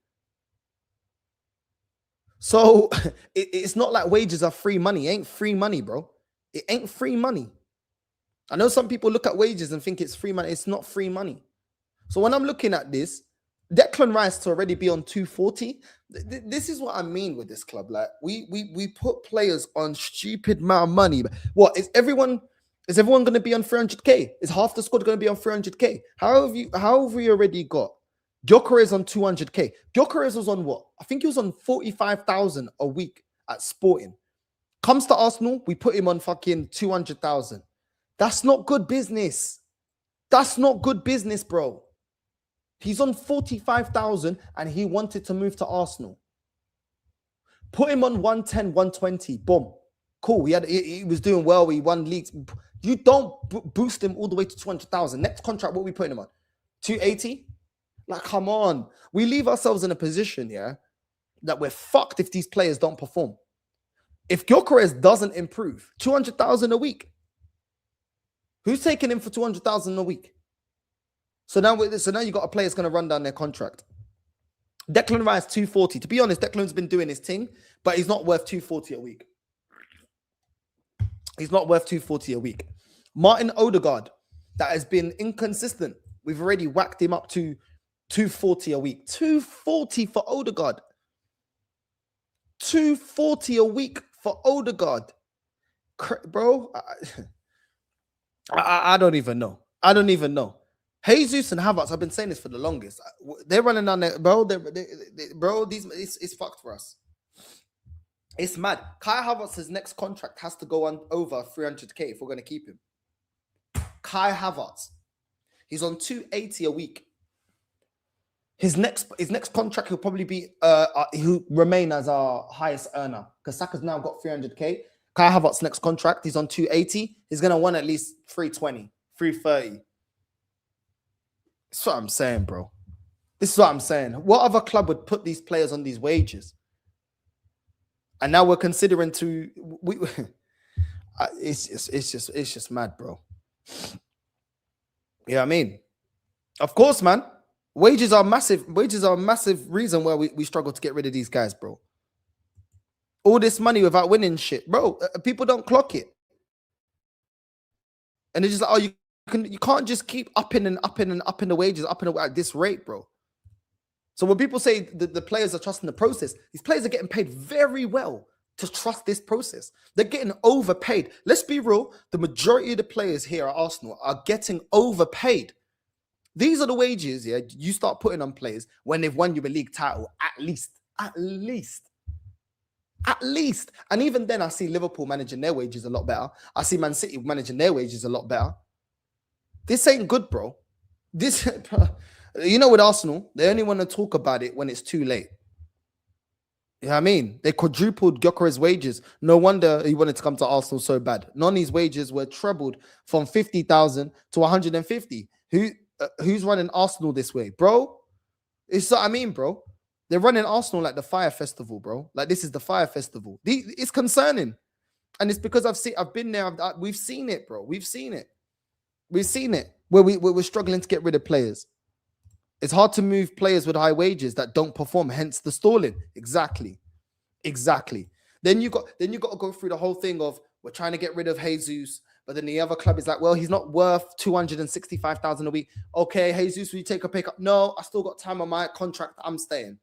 So it's not like wages are free money. It ain't free money, bro. It ain't free money. I know some people look at wages and think it's free money. It's not free money. So when I'm looking at this, Declan Rice to already be on 240, this is what I mean with this club. Like we put players on stupid amount of money. What is everyone going to be on 300k? Is half the squad going to be on 300k? How have we already got Gyökeres on 200k? Gyökeres was on what? I think he was on 45,000 a week at Sporting. Comes to Arsenal, we put him on fucking 200,000. That's not good business. That's not good business, bro. He's on 45,000 and he wanted to move to Arsenal. Put him on 110, 120. Boom. Cool. He was doing well. He won leagues. You don't boost him all the way to 200,000. Next contract, what are we putting him on? 280? Like, come on. We leave ourselves in a position, yeah, that we're fucked if these players don't perform. If Gyökeres doesn't improve, 200,000 a week. Who's taking him for 200,000 a week? So now you got a player that's going to run down their contract. Declan Rice, 240. To be honest, Declan's been doing his thing, but he's not worth 240 a week. He's not worth 240 a week. Martin Ødegaard, that has been inconsistent. We've already whacked him up to 240 a week. 240 for Ødegaard. 240 a week for Ødegaard. Bro, I don't even know. I don't even know. Jesus and Havertz, I've been saying this for the longest. They're running down there, bro. It's fucked for us. It's mad. Kai Havertz's next contract has to go on over 300k if we're going to keep him. Kai Havertz. He's on 280 a week. His next contract will probably be he'll remain as our highest earner because Saka's now got 300k. Kai Havertz's next contract, he's on 280. He's going to want at least 320, 330. That's what I'm saying, bro. This is what I'm saying. What other club would put these players on these wages? And now we're considering it's just mad, bro. You know what I mean? Of course, man. Wages are massive. Wages are a massive reason why we struggle to get rid of these guys, bro. All this money without winning shit, bro. People don't clock it. And they're just like, oh, you can't just keep upping and upping and upping the wages, upping at this rate, bro. So when people say the players are trusting the process, these players are getting paid very well to trust this process. They're getting overpaid. Let's be real. The majority of the players here at Arsenal are getting overpaid. These are the wages, yeah, you start putting on players when they've won you a league title, at least. And even then, I see Liverpool managing their wages a lot better. I see Man City managing their wages a lot better. This ain't good, bro. This, you know, with Arsenal, they only want to talk about it when it's too late. You know what I mean? They quadrupled Gyökeres' wages. No wonder he wanted to come to Arsenal so bad. Noni's wages were trebled from 50,000 to 150. Who's running Arsenal this way, bro? It's what I mean, bro. They're running Arsenal like the Fire Festival, bro. Like this is the Fire Festival. It's concerning, and it's because I've been there. We've seen it, bro. We've seen it where we're struggling to get rid of players. It's hard to move players with high wages that don't perform. Hence the stalling. Exactly. Then you got to go through the whole thing of we're trying to get rid of Jesus. But then the other club is like, well, he's not worth 265,000 a week. Okay, Jesus, will you take a pay cut? No, I still got time on my contract. I'm staying.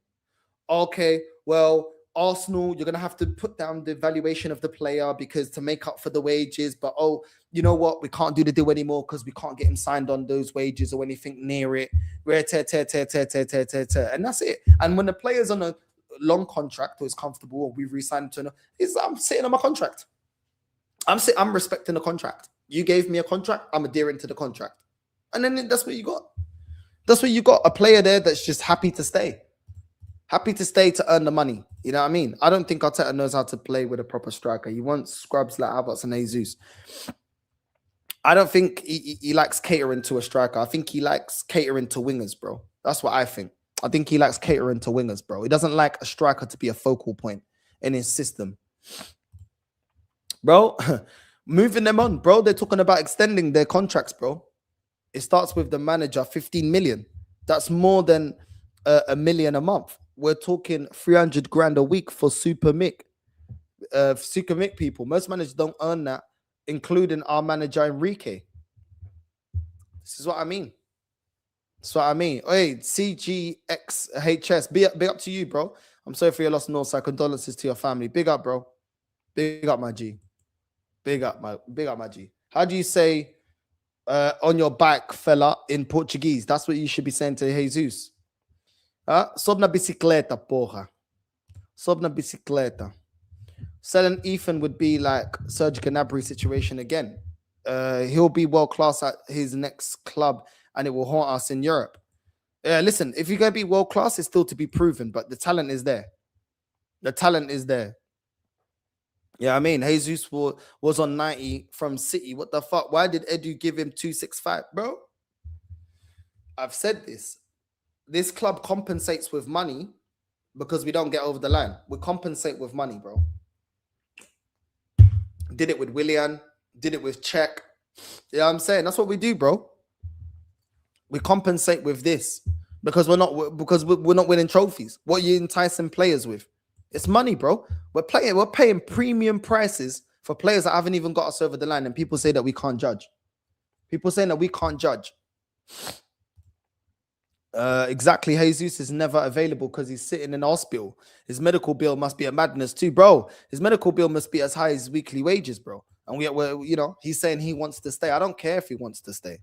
Okay, well, Arsenal, you're going to have to put down the valuation of the player because to make up for the wages. But, oh, you know what? We can't do the deal anymore because we can't get him signed on those wages or anything near it. And that's it. And when the player's on a long contract or is comfortable or we've re-signed to I'm sitting on my contract. I'm respecting the contract. You gave me a contract, I'm adhering to the contract. And then that's what you got. That's what you got. A player there that's just happy to stay. Happy to stay to earn the money. You know what I mean? I don't think Arteta knows how to play with a proper striker. He wants scrubs like Havertz and Jesus. I don't think he likes catering to a striker. I think he likes catering to wingers, bro. That's what I think. I think he likes catering to wingers, bro. He doesn't like a striker to be a focal point in his system. Bro, moving them on, bro. They're talking about extending their contracts, bro. It starts with the manager, 15 million. That's more than $1 million a month. We're talking 300 grand a week for Super Mick. Super Mick people. Most managers don't earn that, including our manager, Enrique. This is what I mean. That's what I mean. Hey, CGXHS, big up to you, bro. I'm sorry for your loss, Northside. Condolences to your family. Big up, bro. Big up, my G. Big up, my G. How do you say on your back, fella, in Portuguese? That's what you should be saying to Jesus. Sobe na bicicleta, porra. Sobe na bicicleta. Selling Ethan would be like Serge Gnabry situation again. He'll be world class at his next club and it will haunt us in Europe. Listen, if you're going to be world class, it's still to be proven, but the talent is there. The talent is there. Yeah, I mean, Jesus was on 90 from City. What the fuck? Why did Edu give him 265? Bro, I've said this. This club compensates with money because we don't get over the line. We compensate with money, bro. Did it with Willian. Did it with Czech. You know what I'm saying? That's what we do, bro. We compensate with this because we're not winning trophies. What are you enticing players with? It's money, bro. We're paying premium prices for players that haven't even got us over the line, and people say that we can't judge. People saying that we can't judge. Exactly. Jesus is never available because he's sitting in hospital. His medical bill must be a madness too, bro. His medical bill must be as high as weekly wages, bro. And we're you know, he's saying he wants to stay. I don't care if he wants to stay.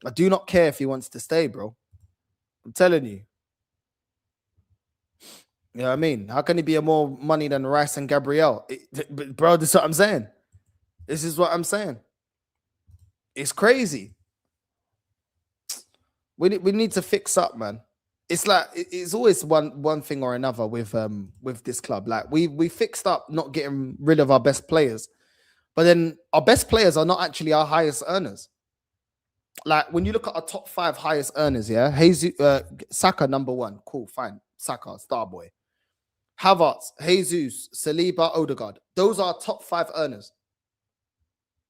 I do not care if he wants to stay, bro. I'm telling you. You know what I mean? How can he be more money than Rice and Gabriel? Bro, this is what I'm saying. This is what I'm saying. It's crazy. We need to fix up, man. It's like it's always one thing or another with this club. Like we fixed up not getting rid of our best players, but then our best players are not actually our highest earners. Like when you look at our top 5 highest earners, yeah, Saka number 1, cool, fine. Saka, star boy. Havertz, Jesus, Saliba, Ødegaard. Those are top 5 earners.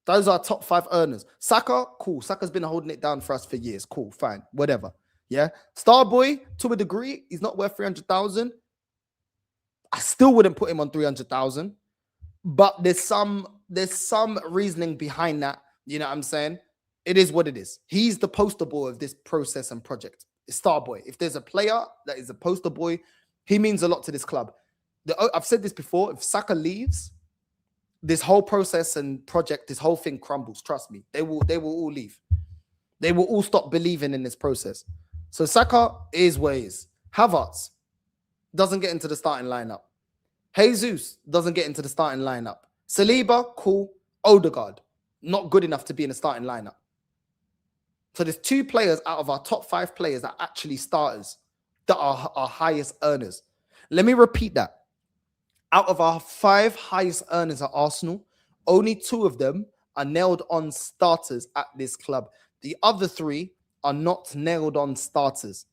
Those are top 5 earners. Saka, cool. Saka's been holding it down for us for years. Cool, fine, whatever. Yeah, Starboy to a degree, he's not worth 300,000. I still wouldn't put him on 300,000, but there's some reasoning behind that. You know what I'm saying? It is what it is. He's the poster boy of this process and project. It's Starboy. If there's a player that is a poster boy, he means a lot to this club. I've said this before. If Saka leaves, this whole process and project, this whole thing crumbles. Trust me. They will all leave. They will all stop believing in this process. So Saka is what he is. Havertz doesn't get into the starting lineup. Jesus doesn't get into the starting lineup. Saliba, cool. Ødegaard, not good enough to be in the starting lineup. So there's 2 players out of our top 5 players that are actually starters that are our highest earners. Let me repeat that. Out of our 5 highest earners at Arsenal, only 2 of them are nailed on starters at this club. The other 3 are not nailed on starters.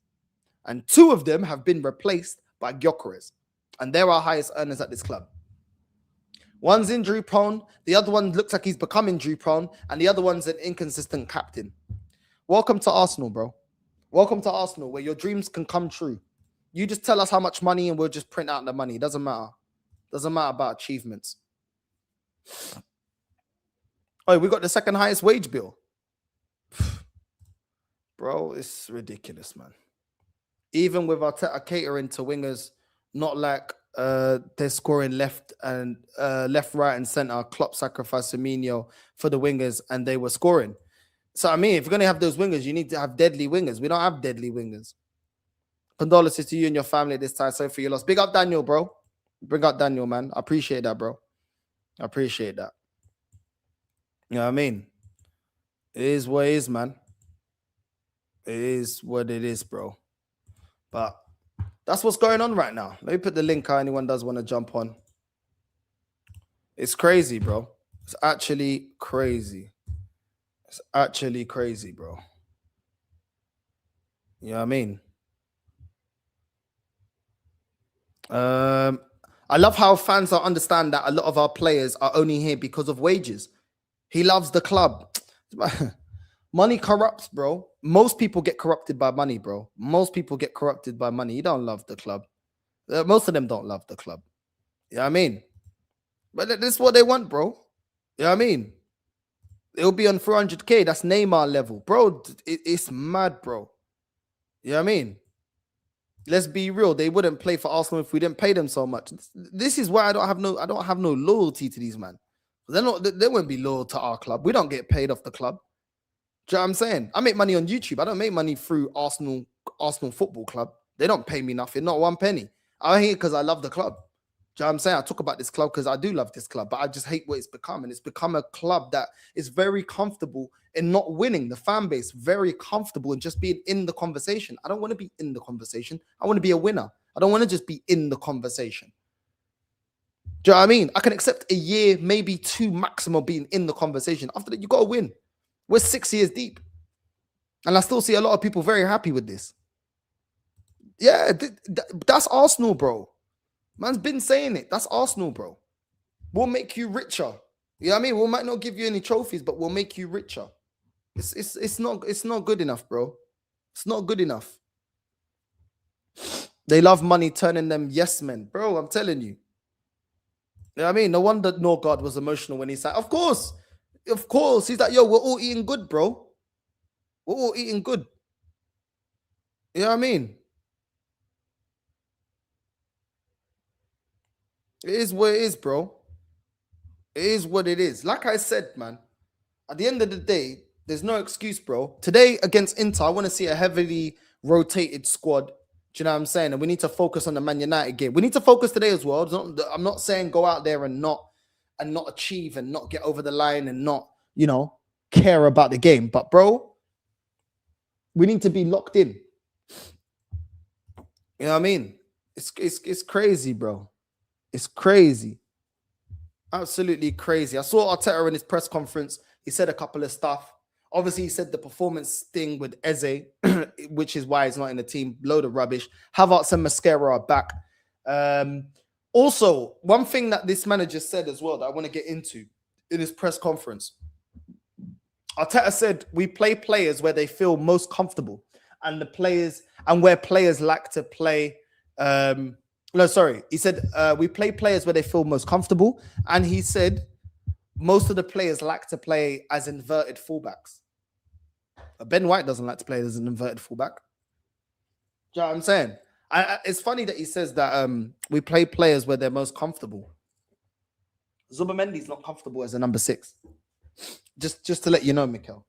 And 2 of them have been replaced by Gyökeres. And they're our highest earners at this club. One's injury prone. The other one looks like he's become injury prone. And the other one's an inconsistent captain. Welcome to Arsenal, bro. Welcome to Arsenal, where your dreams can come true. You just tell us how much money and we'll just print out the money. It doesn't matter. Doesn't matter about achievements. Oh, we got the second highest wage bill. Bro, it's ridiculous, man. Even with our catering to wingers, not like they're scoring left, right, and center. Klopp sacrificed Firmino for the wingers, and they were scoring. So I mean, if you're gonna have those wingers, you need to have deadly wingers. We don't have deadly wingers. Condolences to you and your family this time. Sorry for your loss. Big up Daniel, bro. Bring up Daniel, man. I appreciate that, bro. I appreciate that. You know what I mean? It is what it is, man. It is what it is, bro. But that's what's going on right now. Let me put the link out. Anyone does want to jump on. It's crazy, bro. It's actually crazy. It's actually crazy, bro. You know what I mean? I love how fans don't understand that a lot of our players are only here because of wages. He loves the club. Money corrupts, bro. Most people get corrupted by money, bro. Most people get corrupted by money. You don't love the club. Most of them don't love the club. You know what I mean? But this is what they want, bro. You know what I mean? It'll be on 400k. That's Neymar level. Bro, it's mad, bro. You know what I mean? Let's be real. They wouldn't play for Arsenal if we didn't pay them so much. This is why I don't have no loyalty to these man. They won't be loyal to our club. We don't get paid off the club. Do you know what I'm saying? I make money on YouTube. I don't make money through Arsenal Football Club. They don't pay me nothing, not one penny. I'm here because I love the club. Do you know what I'm saying? I talk about this club because I do love this club, but I just hate what it's become. And it's become a club that is very comfortable in not winning. The fan base, very comfortable in just being in the conversation. I don't want to be in the conversation. I want to be a winner. I don't want to just be in the conversation. Do you know what I mean? I can accept a year, maybe 2 maximum being in the conversation. After that, you got to win. We're 6 years deep. And I still see a lot of people very happy with this. Yeah, that's Arsenal, bro. Man's been saying it. That's Arsenal, bro. We'll make you richer. You know what I mean? We might not give you any trophies, but we'll make you richer. It's not good enough, bro. It's not good enough. They love money, turning them yes men. Bro, I'm telling you. You know what I mean? No wonder Northside was emotional when he said, of course. He's like, yo, we're all eating good, bro. We're all eating good. You know what I mean? It is what it is, bro. It is what it is. Like I said, man, at the end of the day, there's no excuse, bro. Today against Inter, I want to see a heavily rotated squad. Do you know what I'm saying? And we need to focus on the Man United game. We need to focus today as well. I'm not saying go out there and not achieve and not get over the line and not, care about the game. But, bro, we need to be locked in. You know what I mean? It's crazy, bro. It's crazy. Absolutely crazy. I saw Arteta in his press conference. He said a couple of stuff. Obviously, he said the performance thing with Eze, which is why he's not in the team. Load of rubbish. Havertz and Mascara are back. Also, one thing that this manager said as well that I want to get into in his press conference. Arteta said, we play players where they feel most comfortable and where players like to play. He said, we play players where they feel most comfortable. And he said, most of the players like to play as inverted fullbacks. Ben White doesn't like to play as an inverted fullback. Do you know what I'm saying? It's funny that he says that we play players where they're most comfortable. Zubamendi's not comfortable as a number 6. Just to let you know, Mikel.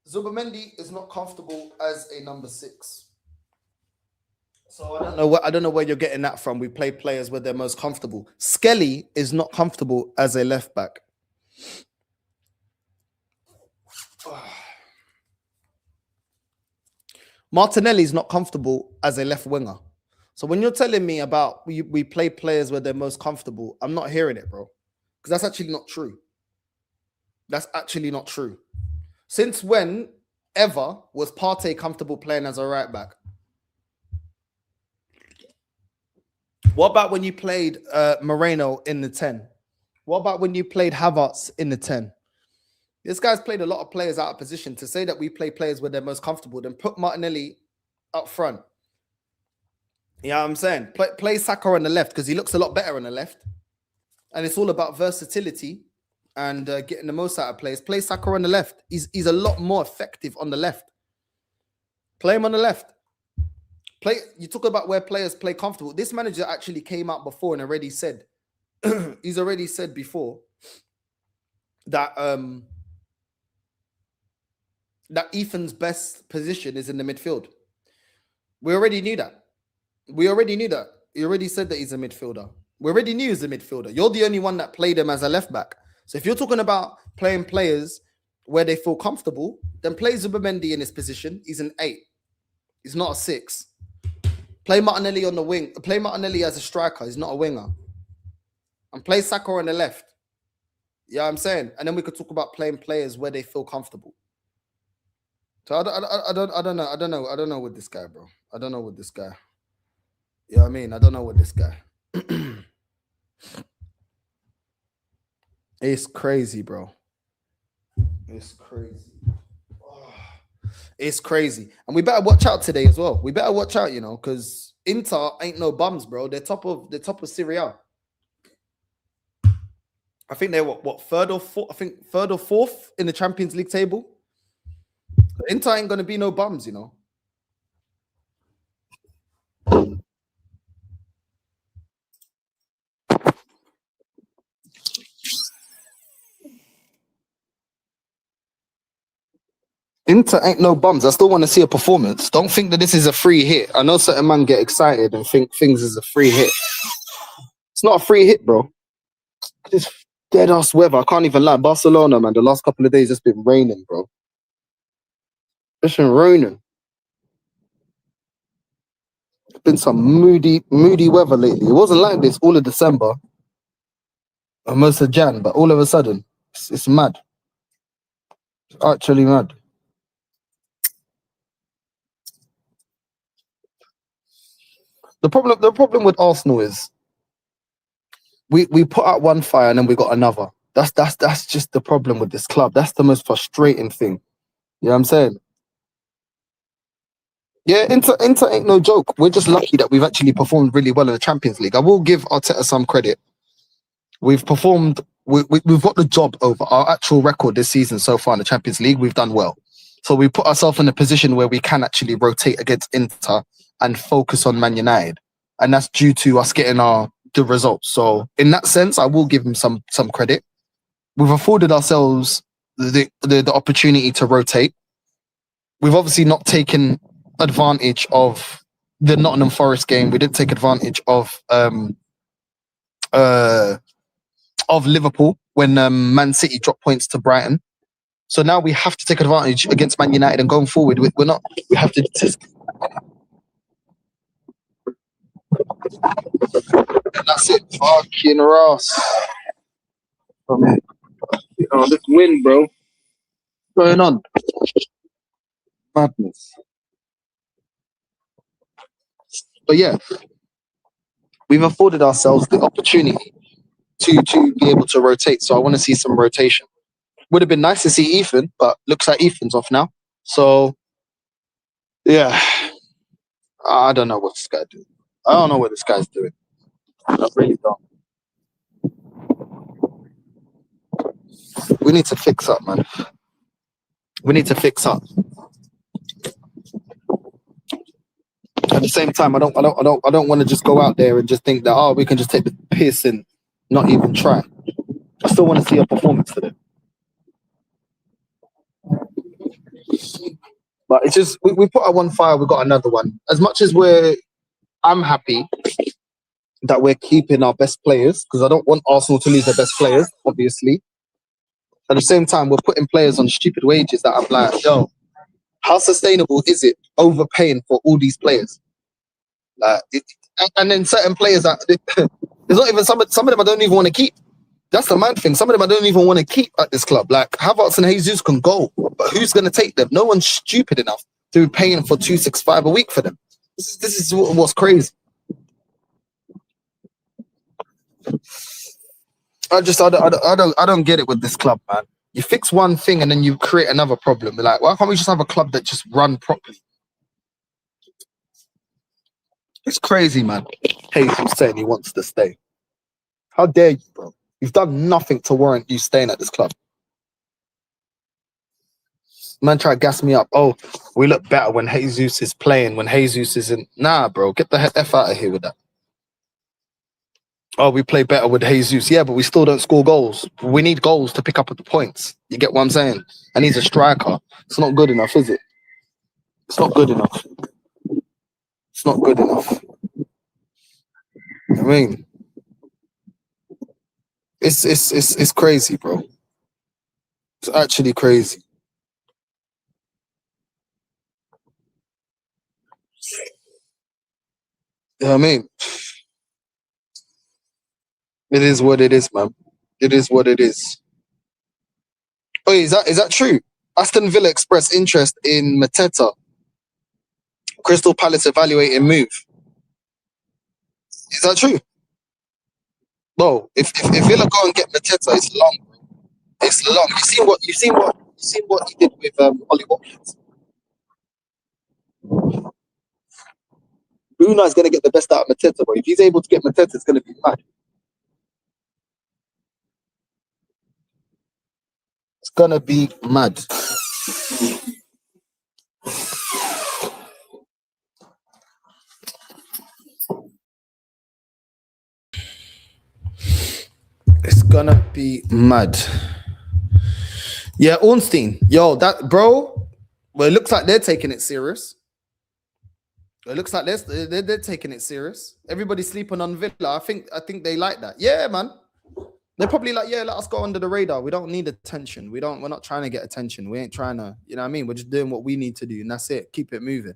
Zubamendi is not comfortable as a number 6. So I don't know where you're getting that from. We play players where they're most comfortable. Skelly is not comfortable as a left back. Martinelli is not comfortable as a left winger. So when you're telling me about we play players where they're most comfortable, I'm not hearing it, bro. Because that's actually not true. That's actually not true. Since when ever was Partey comfortable playing as a right back? What about when you played Moreno in the 10? What about when you played Havertz in the 10? This guy's played a lot of players out of position. To say that we play players where they're most comfortable, then put Martinelli up front. You know what I'm saying? Play Saka on the left because he looks a lot better on the left. And it's all about versatility. and getting the most out of players. Play Saka on the left. He's a lot more effective on the left. Play him on the left. You talk about where players play comfortable. This manager actually came out before and already said, he's already said before that that Ethan's best position is in the midfield. We already knew that. He already said that he's a midfielder. We already knew he's a midfielder. You're the only one that played him as a left back. So if you're talking about playing players where they feel comfortable, then play Zubimendi in his position. He's an 8. He's not a 6. Play Martinelli on the wing. Play Martinelli as a striker. He's not a winger. And play Saka on the left. You know what I'm saying? And then we could talk about playing players where they feel comfortable. So I don't know with this guy, bro. I don't know with this guy. You know what I mean? I don't know with this guy. It's crazy, bro. It's crazy. Oh, it's crazy. And we better watch out today as well. We better watch out, you know, because Inter ain't no bums, bro. They're top of Serie A. I think they're what third or fourth in the Champions League table. Inter ain't gonna be no bums, you know. Inter ain't no bums. I still want to see a performance. Don't think that this is a free hit. I know certain man get excited and think things is a free hit. It's not a free hit, bro. It's dead ass weather. I can't even lie. Barcelona, man, the last couple of days it's been raining, bro. It's been raining. It's been some moody weather lately. It wasn't like this all of December or most of Jan, but all of a sudden, it's mad. It's actually mad. The problem with Arsenal is we put out one fire and then we got another. That's just the problem with this club. That's the most frustrating thing. You know what I'm saying? Yeah, Inter ain't no joke. We're just lucky that we've actually performed really well in the Champions League. I will give Arteta some credit. We've performed. We've got the job over. Our actual record this season so far in the Champions League, we've done well. So we put ourselves in a position where we can actually rotate against Inter and focus on Man United, and that's due to us getting the results. So in that sense, I will give him some credit. We've afforded ourselves the opportunity to rotate. We've obviously not taken advantage of the Nottingham Forest game. We didn't take advantage of Liverpool when Man City dropped points to Brighton. So now we have to take advantage against Man United, and going forward, we have to. And that's it. Fucking Ross. You know, this win, bro. What's going on? Madness. But yeah, we've afforded ourselves the opportunity to be able to rotate. So I want to see some rotation. Would have been nice to see Ethan, but looks like Ethan's off now. So yeah, I don't know what this guy doing. I don't know what this guy's doing. I really don't. We need to fix up, man. We need to fix up. At the same time, I don't want to just go out there and just think that we can just take the piss and not even try. I still want to see a performance today. But it's just we put out one fire, we got another one. As much as I'm happy that we're keeping our best players, because I don't want Arsenal to lose their best players, obviously. At the same time, we're putting players on stupid wages that I'm like, yo, how sustainable is it overpaying for all these players? And then certain players that there's not even some of them I don't even want to keep. That's the mad thing. Some of them I don't even want to keep at this club. Like Havertz and Jesus can go, but who's going to take them? No one's stupid enough to be paying for 265 a week for them. This is what's crazy. I don't get it with this club, man. You fix one thing and then you create another problem. Like, why can't we just have a club that just run properly? It's crazy, man. Jesus saying he wants to stay. How dare you, bro? You've done nothing to warrant you staying at this club. Man, try to gas me up. Oh, we look better when Jesus is playing, when Jesus isn't. Nah, bro, get the F out of here with that. Oh, we play better with Jesus. Yeah, but we still don't score goals. We need goals to pick up at the points. You get what I'm saying? And he's a striker. It's not good enough, is it? It's not good enough. It's not good enough. I mean, it's crazy, bro. It's actually crazy. You know what I mean? It is what it is, man. It is what it is. Oh, is that true? Aston Villa expressed interest in Mateta. Crystal Palace evaluating move. Is that true? No. If Villa go and get Mateta, it's long, bro. It's long. You seen what he did with Ollie Watkins. Bruno is gonna get the best out of Mateta, bro. If he's able to get Mateta, it's gonna be mad. It's gonna be mad. It's gonna be mad. Yeah, Ornstein. Yo, that bro. Well, it looks like they're taking it serious. It looks like they're taking it serious. Everybody's sleeping on Villa. I think they like that. Yeah, man. They're probably like, yeah, let us go under the radar. We don't need attention. We're not trying to get attention. We ain't trying to, you know what I mean? We're just doing what we need to do, and that's it. Keep it moving.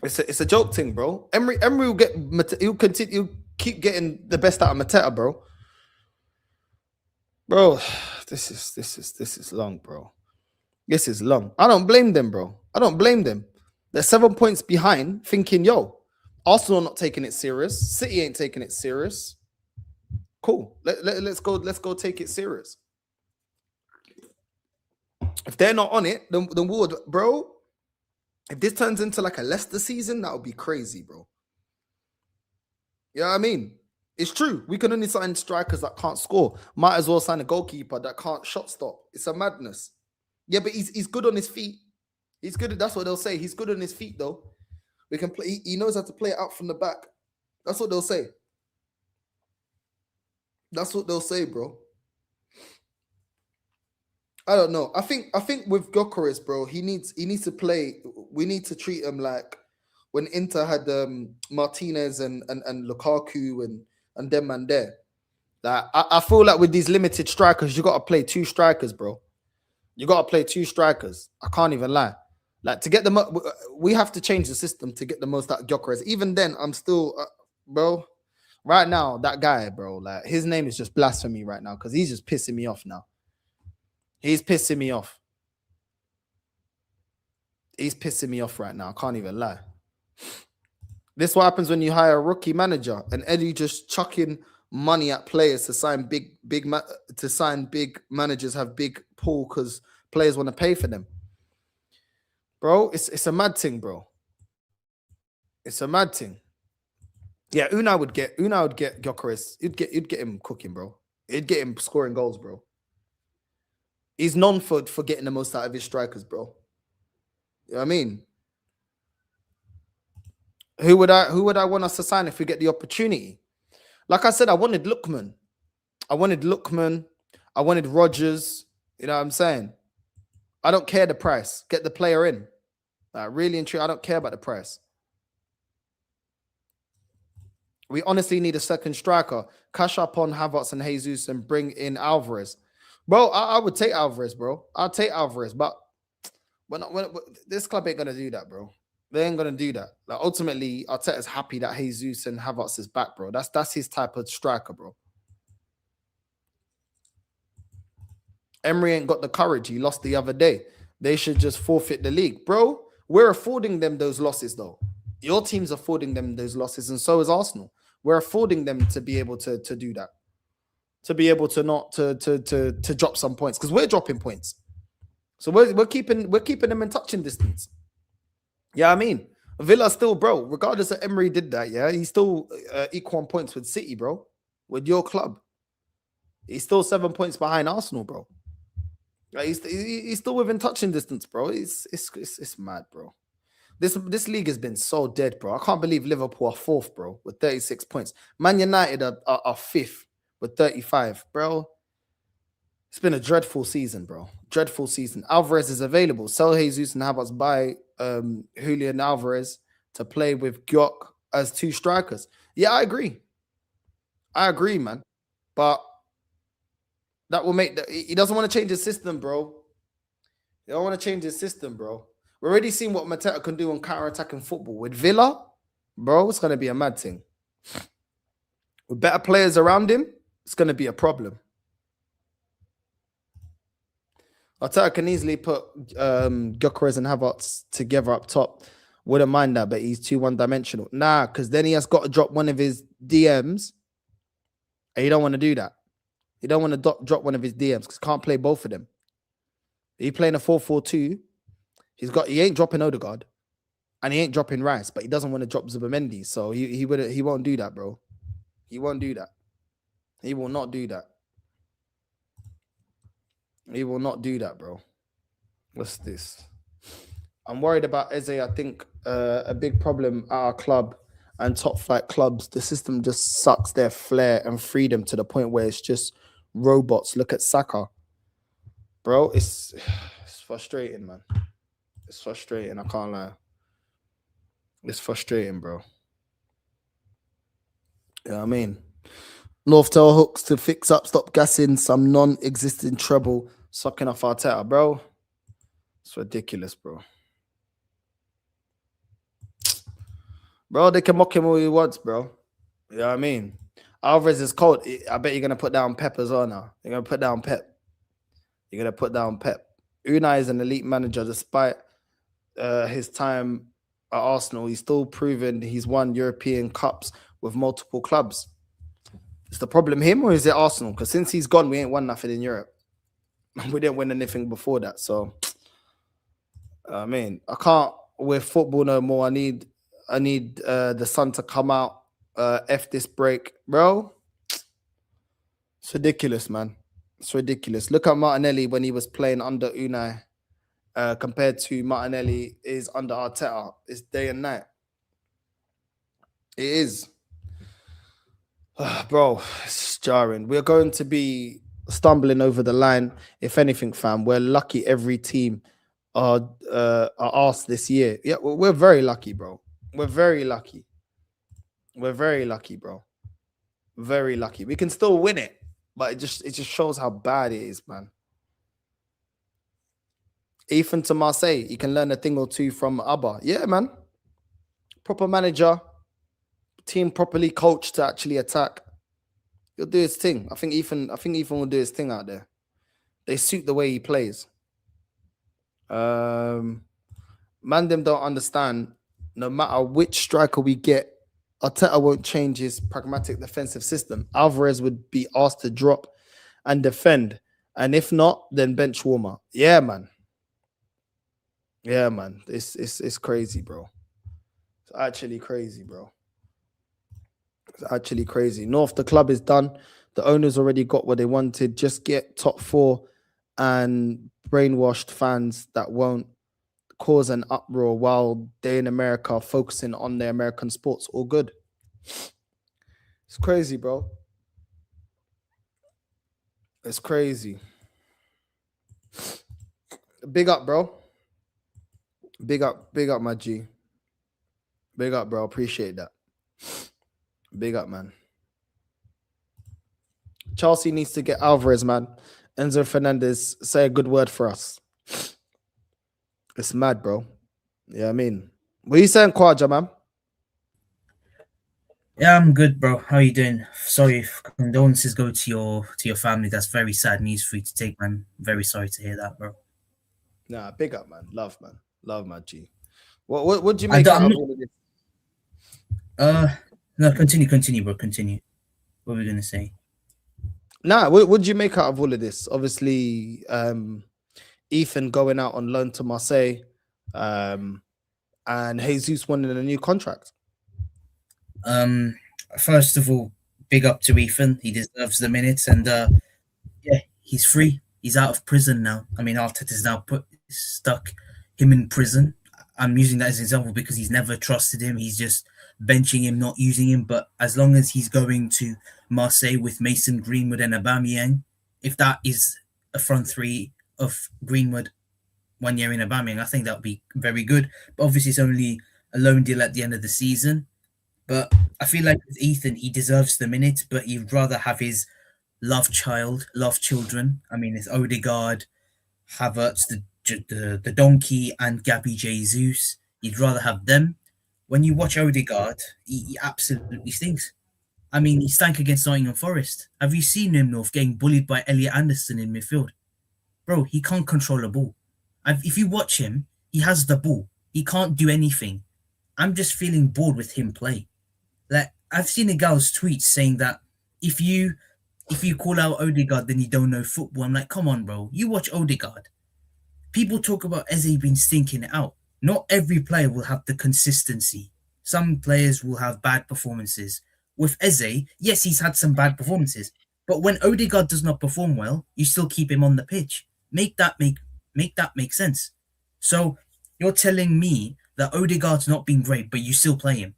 It's a joke thing, bro. Emery will get, he'll continue, he'll keep getting the best out of Mateta, bro. Bro, this is long, bro. This is long. I don't blame them, bro. I don't blame them. They're 7 points behind, thinking, yo, Arsenal not taking it serious. City ain't taking it serious. Cool. Let's go take it serious. If they're not on it, then would, bro. If this turns into like a Leicester season, that would be crazy, bro. You know what I mean? It's true. We can only sign strikers that can't score. Might as well sign a goalkeeper that can't shot stop. It's a madness. Yeah, but he's good on his feet. He's good. That's what they'll say. He's good on his feet, though. We can play. He knows how to play it out from the back. That's what they'll say. That's what they'll say, bro. I don't know. I think with Gyökeres, bro, he needs to play. We need to treat him like when Inter had Martinez and Lukaku and them and there. Like, I feel like with these limited strikers, you got to play two strikers, bro. You got to play two strikers. I can't even lie. Like, to get the we have to change the system to get the most out of Gyökeres. Even then, I'm still, bro. Right now, that guy, bro, like his name is just blasphemy right now because he's just pissing me off now. He's pissing me off. He's pissing me off right now. I can't even lie. This is what happens when you hire a rookie manager and Eddie just chucking money at players to sign big managers have big pool because players want to pay for them. Bro, it's a mad thing, bro. It's a mad thing. Yeah, Unai would get Gyökeres. You'd get him cooking, bro. It'd get him scoring goals, bro. He's known for getting the most out of his strikers, bro. You know what I mean? Who would I want us to sign if we get the opportunity? Like I said, I wanted Lookman. I wanted Rodgers. You know what I'm saying? I don't care the price. Get the player in. Really and truly, I don't care about the price. We honestly need a second striker. Cash up on Havertz and Jesus and bring in Alvarez. Bro, I would take Alvarez, bro. I'll take Alvarez, but when this club ain't going to do that, bro. They ain't going to do that. Like, ultimately, Arteta's happy that Jesus and Havertz is back, bro. That's his type of striker, bro. Emery ain't got the courage. He lost the other day. They should just forfeit the league. Bro, we're affording them those losses, though. Your team's affording them those losses, and so is Arsenal. We're affording them to be able to do that. To be able to not to drop some points. Because we're dropping points. So we're keeping them in touching distance. Yeah, I mean, Villa still, bro, regardless of Emery did that, yeah, he's still equal on points with City, bro. with your club. He's still 7 points behind Arsenal, bro. Like he's still within touching distance, bro. It's mad, bro. This league has been so dead, bro. I can't believe Liverpool are 4th, bro, with 36 points. Man United are 5th with 35, bro. It's been a dreadful season, bro. Dreadful season. Alvarez is available. Sell Jesus and have us buy Julian Alvarez to play with Gyok as 2 strikers. Yeah, I agree. Man. But that will make he doesn't want to change his system, bro. He don't want to change his system, bro. We're already seeing what Mateta can do on counter-attacking football. With Villa, bro, it's going to be a mad thing. With better players around him, it's going to be a problem. Arteta can easily put Gyökeres and Havertz together up top. Wouldn't mind that, but he's too one-dimensional. Nah, because then he has got to drop one of his DMs. And you don't want to do that. You don't want to drop one of his DMs because he can't play both of them. He's playing a 4-4-2. He ain't dropping Ødegaard. And he ain't dropping Rice, but he doesn't want to drop Zubimendi. So he won't do that, bro. He won't do that. He will not do that. He will not do that, bro. What's this? I'm worried about Eze. I think a big problem at our club and top flight clubs, the system just sucks their flair and freedom to the point where it's just robots. Look at Saka. Bro, it's frustrating, man. It's frustrating. I can't lie. It's frustrating, bro. You know what I mean? North tail hooks to fix up, stop gassing some non-existing trouble, sucking off Arteta, bro. It's ridiculous, bro. Bro, they can mock him all he wants, bro. You know what I mean? Alvarez is cold. I bet you're going to put down Pep as well now. You're going to put down Pep. You're going to put down Pep. Unai is an elite manager despite his time at Arsenal. He's still proven he's won European Cups with multiple clubs. Is the problem him or is it Arsenal? Because since he's gone, we ain't won nothing in Europe. We didn't win anything before that. So, I mean, I can't with football no more. I need the sun to come out. F this break, bro. It's ridiculous, man. It's ridiculous. Look at Martinelli when he was playing under Unai compared to Martinelli is under Arteta. It's day and night. It is. Bro, it's jarring. We're going to be stumbling over the line. If anything, fam, we're lucky every team are asked this year. Yeah, we're very lucky, bro. We're very lucky. We're very lucky, bro. Very lucky. We can still win it, but it just shows how bad it is, man. Ethan to Marseille, you can learn a thing or two from Abba. Yeah, man. Proper manager, team properly coached to actually attack. He'll do his thing. I think Ethan will do his thing out there. They suit the way he plays. Man, them don't understand. No matter which striker we get, Arteta won't change his pragmatic defensive system. Alvarez would be asked to drop and defend. And if not, then bench warmer. Yeah, man. Yeah, man. It's crazy, bro. It's actually crazy, bro. It's actually crazy. North, the club is done. The owners already got what they wanted. Just get top 4 and brainwashed fans that won't cause an uproar while they in America are focusing on their American sports. All good. It's crazy, bro. It's crazy. Big up, bro. Big up, my G. Big up, bro. Appreciate that. Big up, man. Chelsea needs to get Alvarez, man. Enzo Fernandez, say a good word for us. It's mad, bro. Yeah, I mean, what are you saying, Kwaja, man? Yeah, I'm good, bro. How are you doing? Sorry, condolences go to your family. That's very sad news for you to take, man. Very sorry to hear that, bro. Nah, big up, man. Love, man. Love, my G. What do you make out of all of this? No, continue, bro. Continue. What were we gonna say? Nah, what do you make out of all of this? Obviously, Ethan going out on loan to Marseille, and Jesus wanting a new contract. First of all, big up to Ethan. He deserves the minutes, and yeah, he's free. He's out of prison now. I mean, Arteta's now stuck him in prison. I'm using that as an example because he's never trusted him. He's just benching him, not using him. But as long as he's going to Marseille with Mason Greenwood and Aubameyang, if that is a front three of Greenwood, 1 year in Aubameyang, I think that would be very good. But obviously, it's only a loan deal at the end of the season. But I feel like with Ethan, he deserves the minute, but he'd rather have his love children. I mean, it's Ødegaard, Havertz, the donkey, and Gabriel Jesus. You'd rather have them. When you watch Ødegaard, he absolutely stinks. I mean, he stank against Nottingham Forest. Have you seen him, North, getting bullied by Elliot Anderson in midfield? Bro, he can't control a ball. If you watch him, he has the ball. He can't do anything. I'm just feeling bored with him play. Like, I've seen a girl's tweets saying that if you call out Ødegaard, then you don't know football. I'm like, come on, bro. You watch Ødegaard. People talk about Eze being stinking it out. Not every player will have the consistency. Some players will have bad performances. With Eze, yes, he's had some bad performances. But when Ødegaard does not perform well, you still keep him on the pitch. Make that make sense. So you're telling me that Ødegaard's not been great, but you still play him.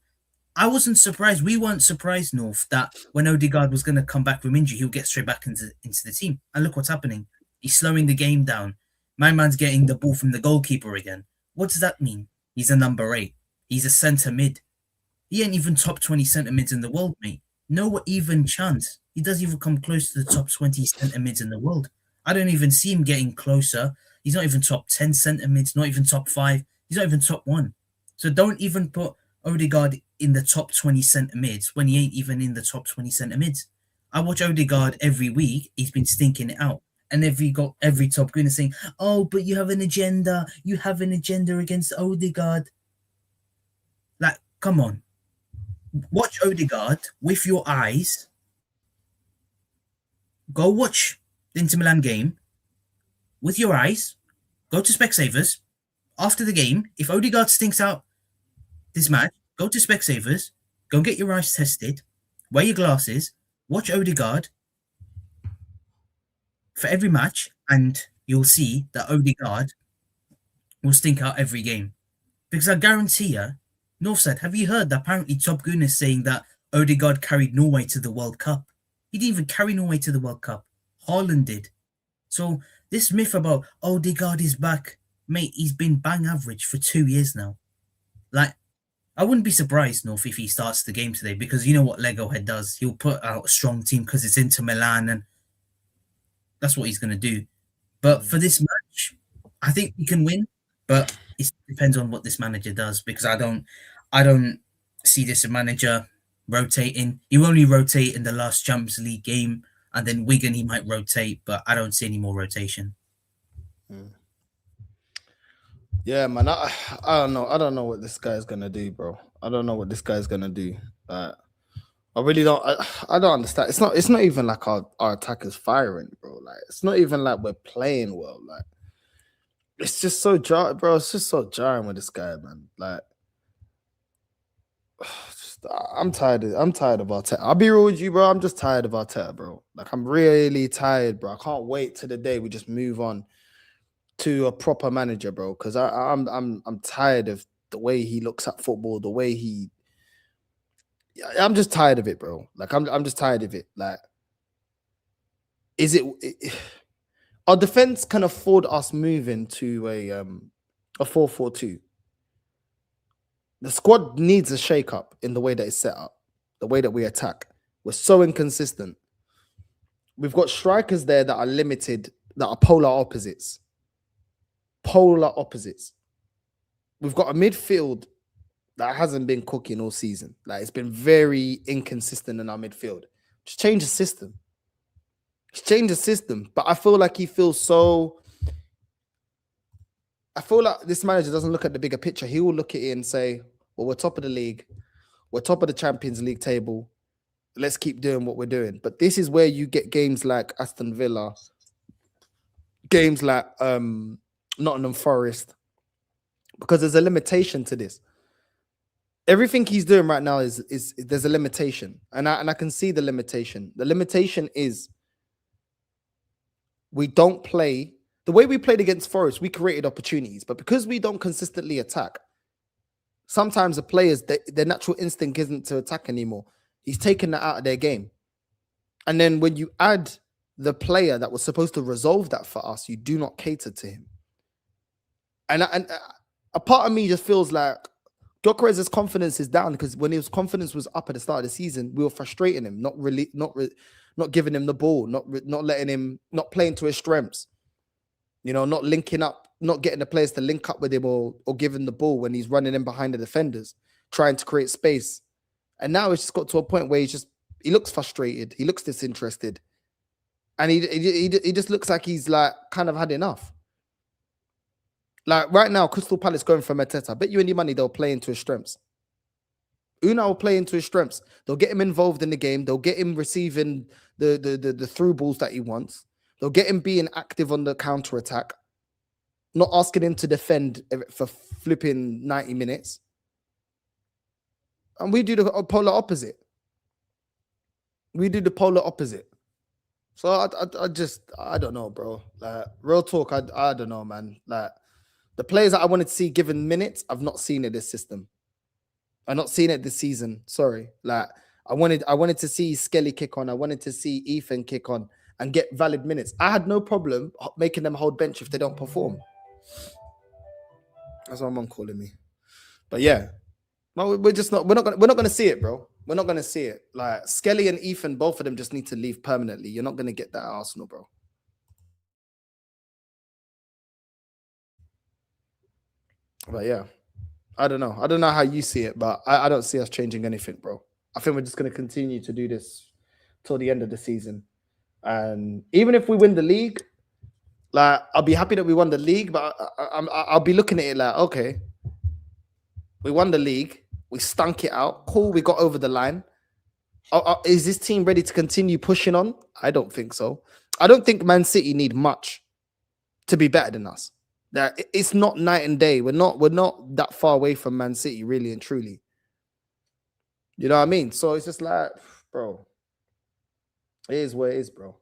I wasn't surprised. We weren't surprised, North, that when Ødegaard was going to come back from injury, he'll get straight back into the team. And look what's happening. He's slowing the game down. My man's getting the ball from the goalkeeper again. What does that mean? He's a number 8. He's a centre mid. He ain't even top 20 centre mids in the world, mate. No even chance. He doesn't even come close to the top 20 centre mids in the world. I don't even see him getting closer. He's not even top 10 centre mids, not even top 5. He's not even top 1. So don't even put Ødegaard in the top 20 centre mids when he ain't even in the top 20 centre mids. I watch Ødegaard every week. He's been stinking it out. And every top green is saying, oh, but you have an agenda. You have an agenda against Ødegaard. Like, come on. Watch Ødegaard with your eyes. Go watch the Inter Milan game with your eyes. Go to Specsavers. After the game, if Ødegaard stinks out this match, go to Specsavers. Go get your eyes tested. Wear your glasses. Watch Ødegaard for every match, and you'll see that Ødegaard will stink out every game. Because I guarantee you, Northside, have you heard that apparently Top Goon is saying that Ødegaard carried Norway to the World Cup? He didn't even carry Norway to the World Cup. Haaland did. So this myth about Ødegaard is back, mate, he's been bang average for 2 years now. Like, I wouldn't be surprised, North, if he starts the game today, because you know what Lego Head does. He'll put out a strong team because it's Inter Milan, and that's what he's going to do. But for this match, I think we can win, but it depends on what this manager does, because I don't see this manager rotating. He will only rotate in the last Champions League game, and then Wigan he might rotate, but I don't see any more rotation. Yeah, man. I don't know. I don't know what this guy's gonna do, bro. I don't know what this guy's gonna do. I really don't. I don't understand. It's not even like our attackers firing, bro. Like, it's not even like we're playing well. Like, it's just so jarring, bro. It's just so jarring with this guy, man. Like, I'm tired of Arteta. I'll be real with you, bro. I'm just tired of Arteta, bro. Like, I'm really tired, bro. I can't wait till the day we just move on to a proper manager, bro. Because I'm tired of the way he looks at football, the way he. I'm just tired of it, bro. Like, I'm just tired of it. Like, is it our defense can afford us moving to a 4-4-2? The squad needs a shake-up in the way that it's set up, the way that we attack. We're so inconsistent. We've got strikers there that are limited, that are polar opposites. Polar opposites. We've got a midfield that hasn't been cooking all season. Like, it's been very inconsistent in our midfield. Just change the system. Just change the system. But I feel like he feels so... I feel like this manager doesn't look at the bigger picture. He will look at it and say, well, we're top of the league. We're top of the Champions League table. Let's keep doing what we're doing. But this is where you get games like Aston Villa, games like Nottingham Forest, because there's a limitation to this. everything he's doing right now is there's a limitation, and I can see the limitation. The limitation is we don't play the way we played against Forest. We created opportunities, but because we don't consistently attack, sometimes the players their natural instinct isn't to attack anymore. He's taken that out of their game, and then when you add the player that was supposed to resolve that for us, you do not cater to him. And a part of me just feels like Gyökeres's confidence is down, because when his confidence was up at the start of the season, we were frustrating him, not giving him the ball, not letting him, not playing to his strengths, not linking up, not getting the players to link up with him or give him the ball when he's running in behind the defenders, trying to create space. And now it's just got to a point where he looks frustrated, he looks disinterested, and he just looks like he's like kind of had enough. Like right now, Crystal Palace going for Arteta. I bet you any money they'll play into his strengths. Una will play into his strengths. They'll get him involved in the game. They'll get him receiving the through balls that he wants. They'll get him being active on the counter attack, not asking him to defend for flipping 90 minutes. And we do the polar opposite. We do the polar opposite. So I don't know, bro. Like real talk, I don't know, man. Like the players that I wanted to see given minutes, I've not seen it this system. I've not seen it this season. Sorry. Like I wanted to see Skelly kick on. I wanted to see Ethan kick on and get valid minutes. I had no problem making them hold bench if they don't perform. That's what my mom calling me. But yeah, no, we're not gonna see it, bro. We're not gonna see it. Like Skelly and Ethan, both of them just need to leave permanently. You're not gonna get that at Arsenal, bro. But yeah, I don't know. I don't know how you see it, but I don't see us changing anything, bro. I think we're just gonna continue to do this till the end of the season. And even if we win the league, like I'll be happy that we won the league, but I'll be looking at it like, okay, we won the league, we stunk it out, cool, we got over the line. Is this team ready to continue pushing on? I don't think so. I don't think Man City need much to be better than us. That it's not night and day. We're not that far away from Man City, really and truly. You know what I mean? So it's just like, bro, it is what it is, bro.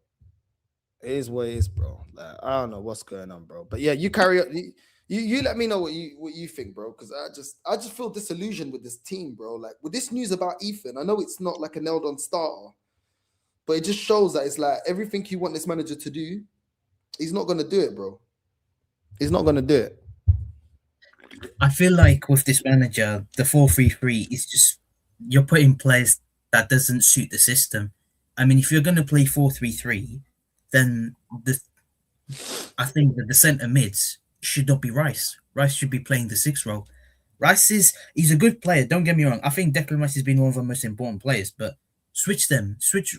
It is what it is, bro. Like, I don't know what's going on, bro. But yeah, you carry on. You let me know what you think, bro. Because I just feel disillusioned with this team, bro. Like with this news about Ethan, I know it's not like a nailed on starter, but it just shows that it's like everything you want this manager to do, he's not gonna do it, bro. He's not gonna do it. I feel like with this manager, the 4-3-3 is just you're putting players that doesn't suit the system. I mean, if you're gonna play 4-3-3, then I think that the centre mids should not be Rice. Rice should be playing the 6th role. He's a good player, don't get me wrong. I think Declan Rice has been one of our most important players, but switch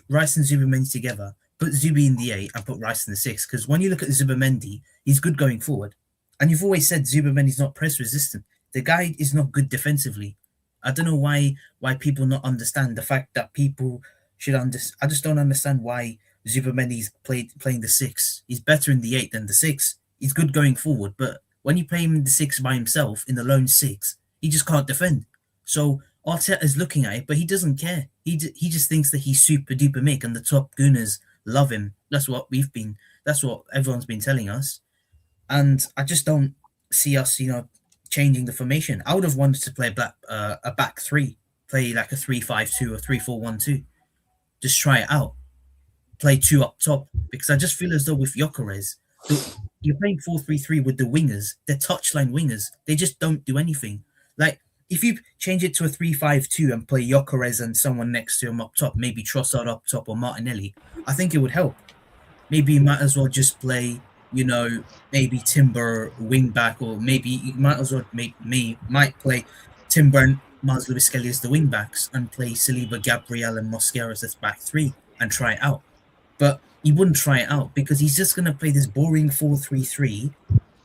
Rice and Zubamendi together, put Zubi in the 8 and put Rice in the 6, because when you look at Zubamendi, he's good going forward. And you've always said Zubamendi's not press resistant. The guy is not good defensively. I don't know why people not understand the fact that people should understand. I just don't understand why Zubamendi's playing the 6. He's better in the 8 than the 6. He's good going forward, but when you play him in the 6 by himself, in the lone 6, he just can't defend. So Arteta is looking at it, but he doesn't care. He just thinks that he's super duper Mick and the top gooners love him. That's what everyone's been telling us. And I just don't see us, changing the formation. I would have wanted to play a back 3, play like a 3-5-2 or 3-4-1-2. Just try it out. Play 2 up top, because I just feel as though with Gyökeres, you're playing 4-3-3 with the wingers. They're touchline wingers. They just don't do anything. Like if you change it to a 3-5-2 and play Gyökeres and someone next to him up top, maybe Trossard up top or Martinelli, I think it would help. Maybe you might as well just play, maybe Timber wing back, or maybe you might as well might play Timber and Miles Lewis Skelly as the wing backs and play Saliba, Gabriel and Mosquera as back 3 and try it out. But he wouldn't try it out because he's just going to play this boring 4-3-3,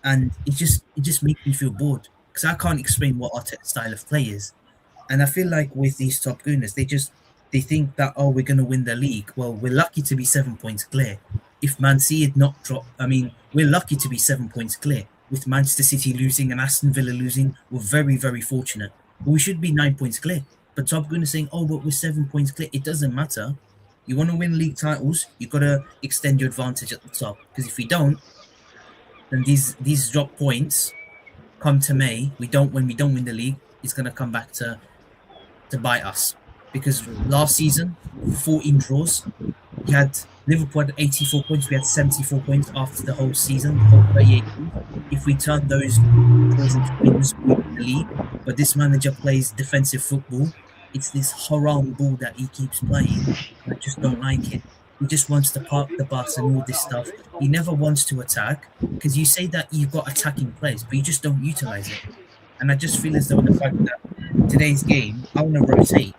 and it just makes me feel bored because I can't explain what Arteta's style of play is. And I feel like with these top gooners, they think that, we're going to win the league. Well, we're lucky to be 7 points clear. If Man City had not dropped, we're lucky to be 7 points clear. With Manchester City losing and Aston Villa losing, we're very, very fortunate. We should be 9 points clear. But Top Gun is saying, oh, but we're 7 points clear. It doesn't matter. You want to win league titles, you got to extend your advantage at the top. Because if we don't, then these drop points come to May. When we don't win the league, it's going to come back to bite us. Because last season, 14 draws, we had Liverpool had 84 points. We had 74 points after the whole season, the whole 38 games. If we turn those draws into wins, we win the league. But this manager plays defensive football. It's this haram ball that he keeps playing. I just don't like it. He just wants to park the bus and all this stuff. He never wants to attack because you say that you've got attacking players, but you just don't utilize it. And I just feel as though the fact that today's game, I want to rotate.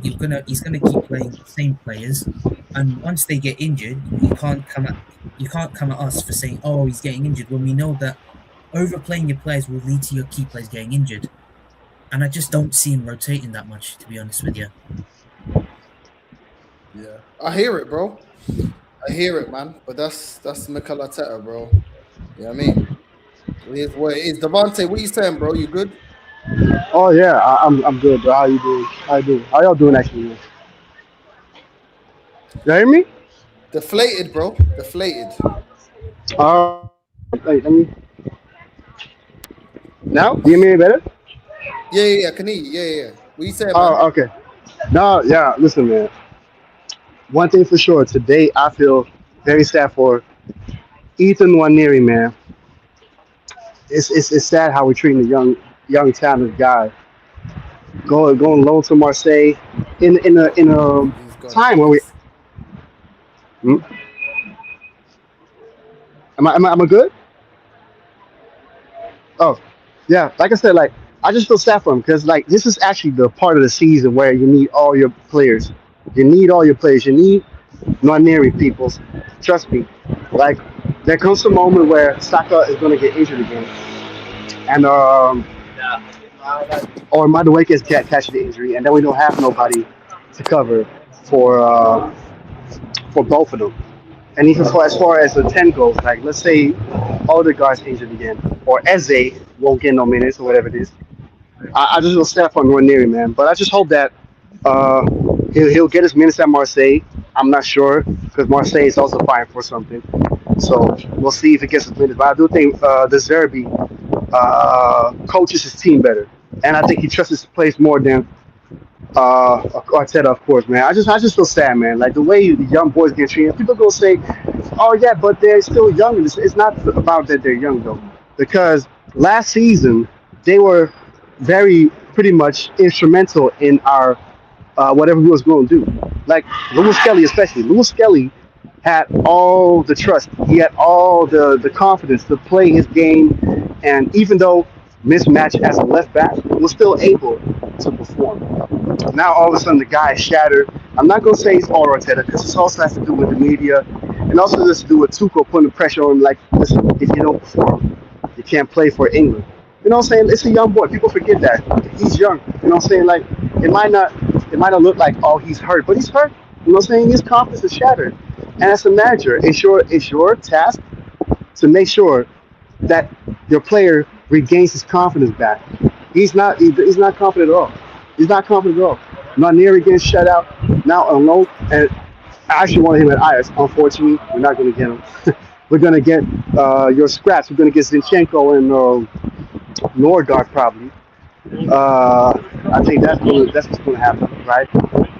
He's gonna keep playing the same players, and once they get injured, you can't come at us for saying, "Oh, he's getting injured," when we know that overplaying your players will lead to your key players getting injured. And I just don't see him rotating that much, to be honest with you. Yeah, I hear it, bro. I hear it, man. But that's Mikel Arteta, bro. You know what I mean? It is what it is. Devontae, what you saying, bro? You good? Oh yeah, I'm good, bro. How you doing? How y'all doing actually? Man? You hear me? Deflated, bro. Deflated. Wait, let me. Now, do you hear me any better? Yeah. Can hear you. Yeah. What you saying, man? Oh, okay. No, yeah. Listen, man. One thing for sure, today I feel very sad for Ethan Nwaneri, man. It's sad how we're treating the young talented guy. Going loan to Marseille in a time where we. Hmm? Am I good? Oh, yeah. Like I said, like I just feel sad for him because like this is actually the part of the season where you need all your players. You need all your players. You need Nwaneri people. Trust me. Like there comes a moment where Saka is going to get injured again, and or Madueke is catching the injury, and then we don't have nobody to cover for both of them. And even as far as the 10 goes, like let's say Ødegaard's injured again, or Eze won't get no minutes or whatever it is. I just will step on Nwaneri, man. But I just hope that he'll get his minutes at Marseille. I'm not sure because Marseille is also fighting for something. So we'll see if he gets his minutes. But I do think the Zerbi coaches his team better, and I think he trusts his players more than Arteta, of course, man. I just feel sad, man. Like the way the young boys get treated. People go say, "Oh yeah, but they're still young." It's not about that they're young though, because last season they were pretty much instrumental in our whatever we was going to do. Like Lewis Kelly, especially. Lewis Kelly had all the trust. He had all the confidence to play his game, and even though mismatched as a left back, was still able to perform. Now all of a sudden the guy is shattered. I'm not gonna say it's all Arteta because this also has to do with the media, and also has to do with Tuchel putting the pressure on him. Like, listen, if you don't perform, you can't play for England. You know what I'm saying? It's a young boy. People forget that he's young. You know what I'm saying? Like it might not look like he's hurt, but he's hurt. You know what I'm saying? His confidence is shattered. And as a manager, it's your task to make sure that your player regains his confidence back. He's not confident at all. He's not confident at all. Nwaneri getting shut out now on loan, and I actually wanted him at Ajax. Unfortunately, we're not going to get him. We're going to get your scraps. We're going to get Zinchenko and Ødegaard probably. I think that's what's going to happen, right?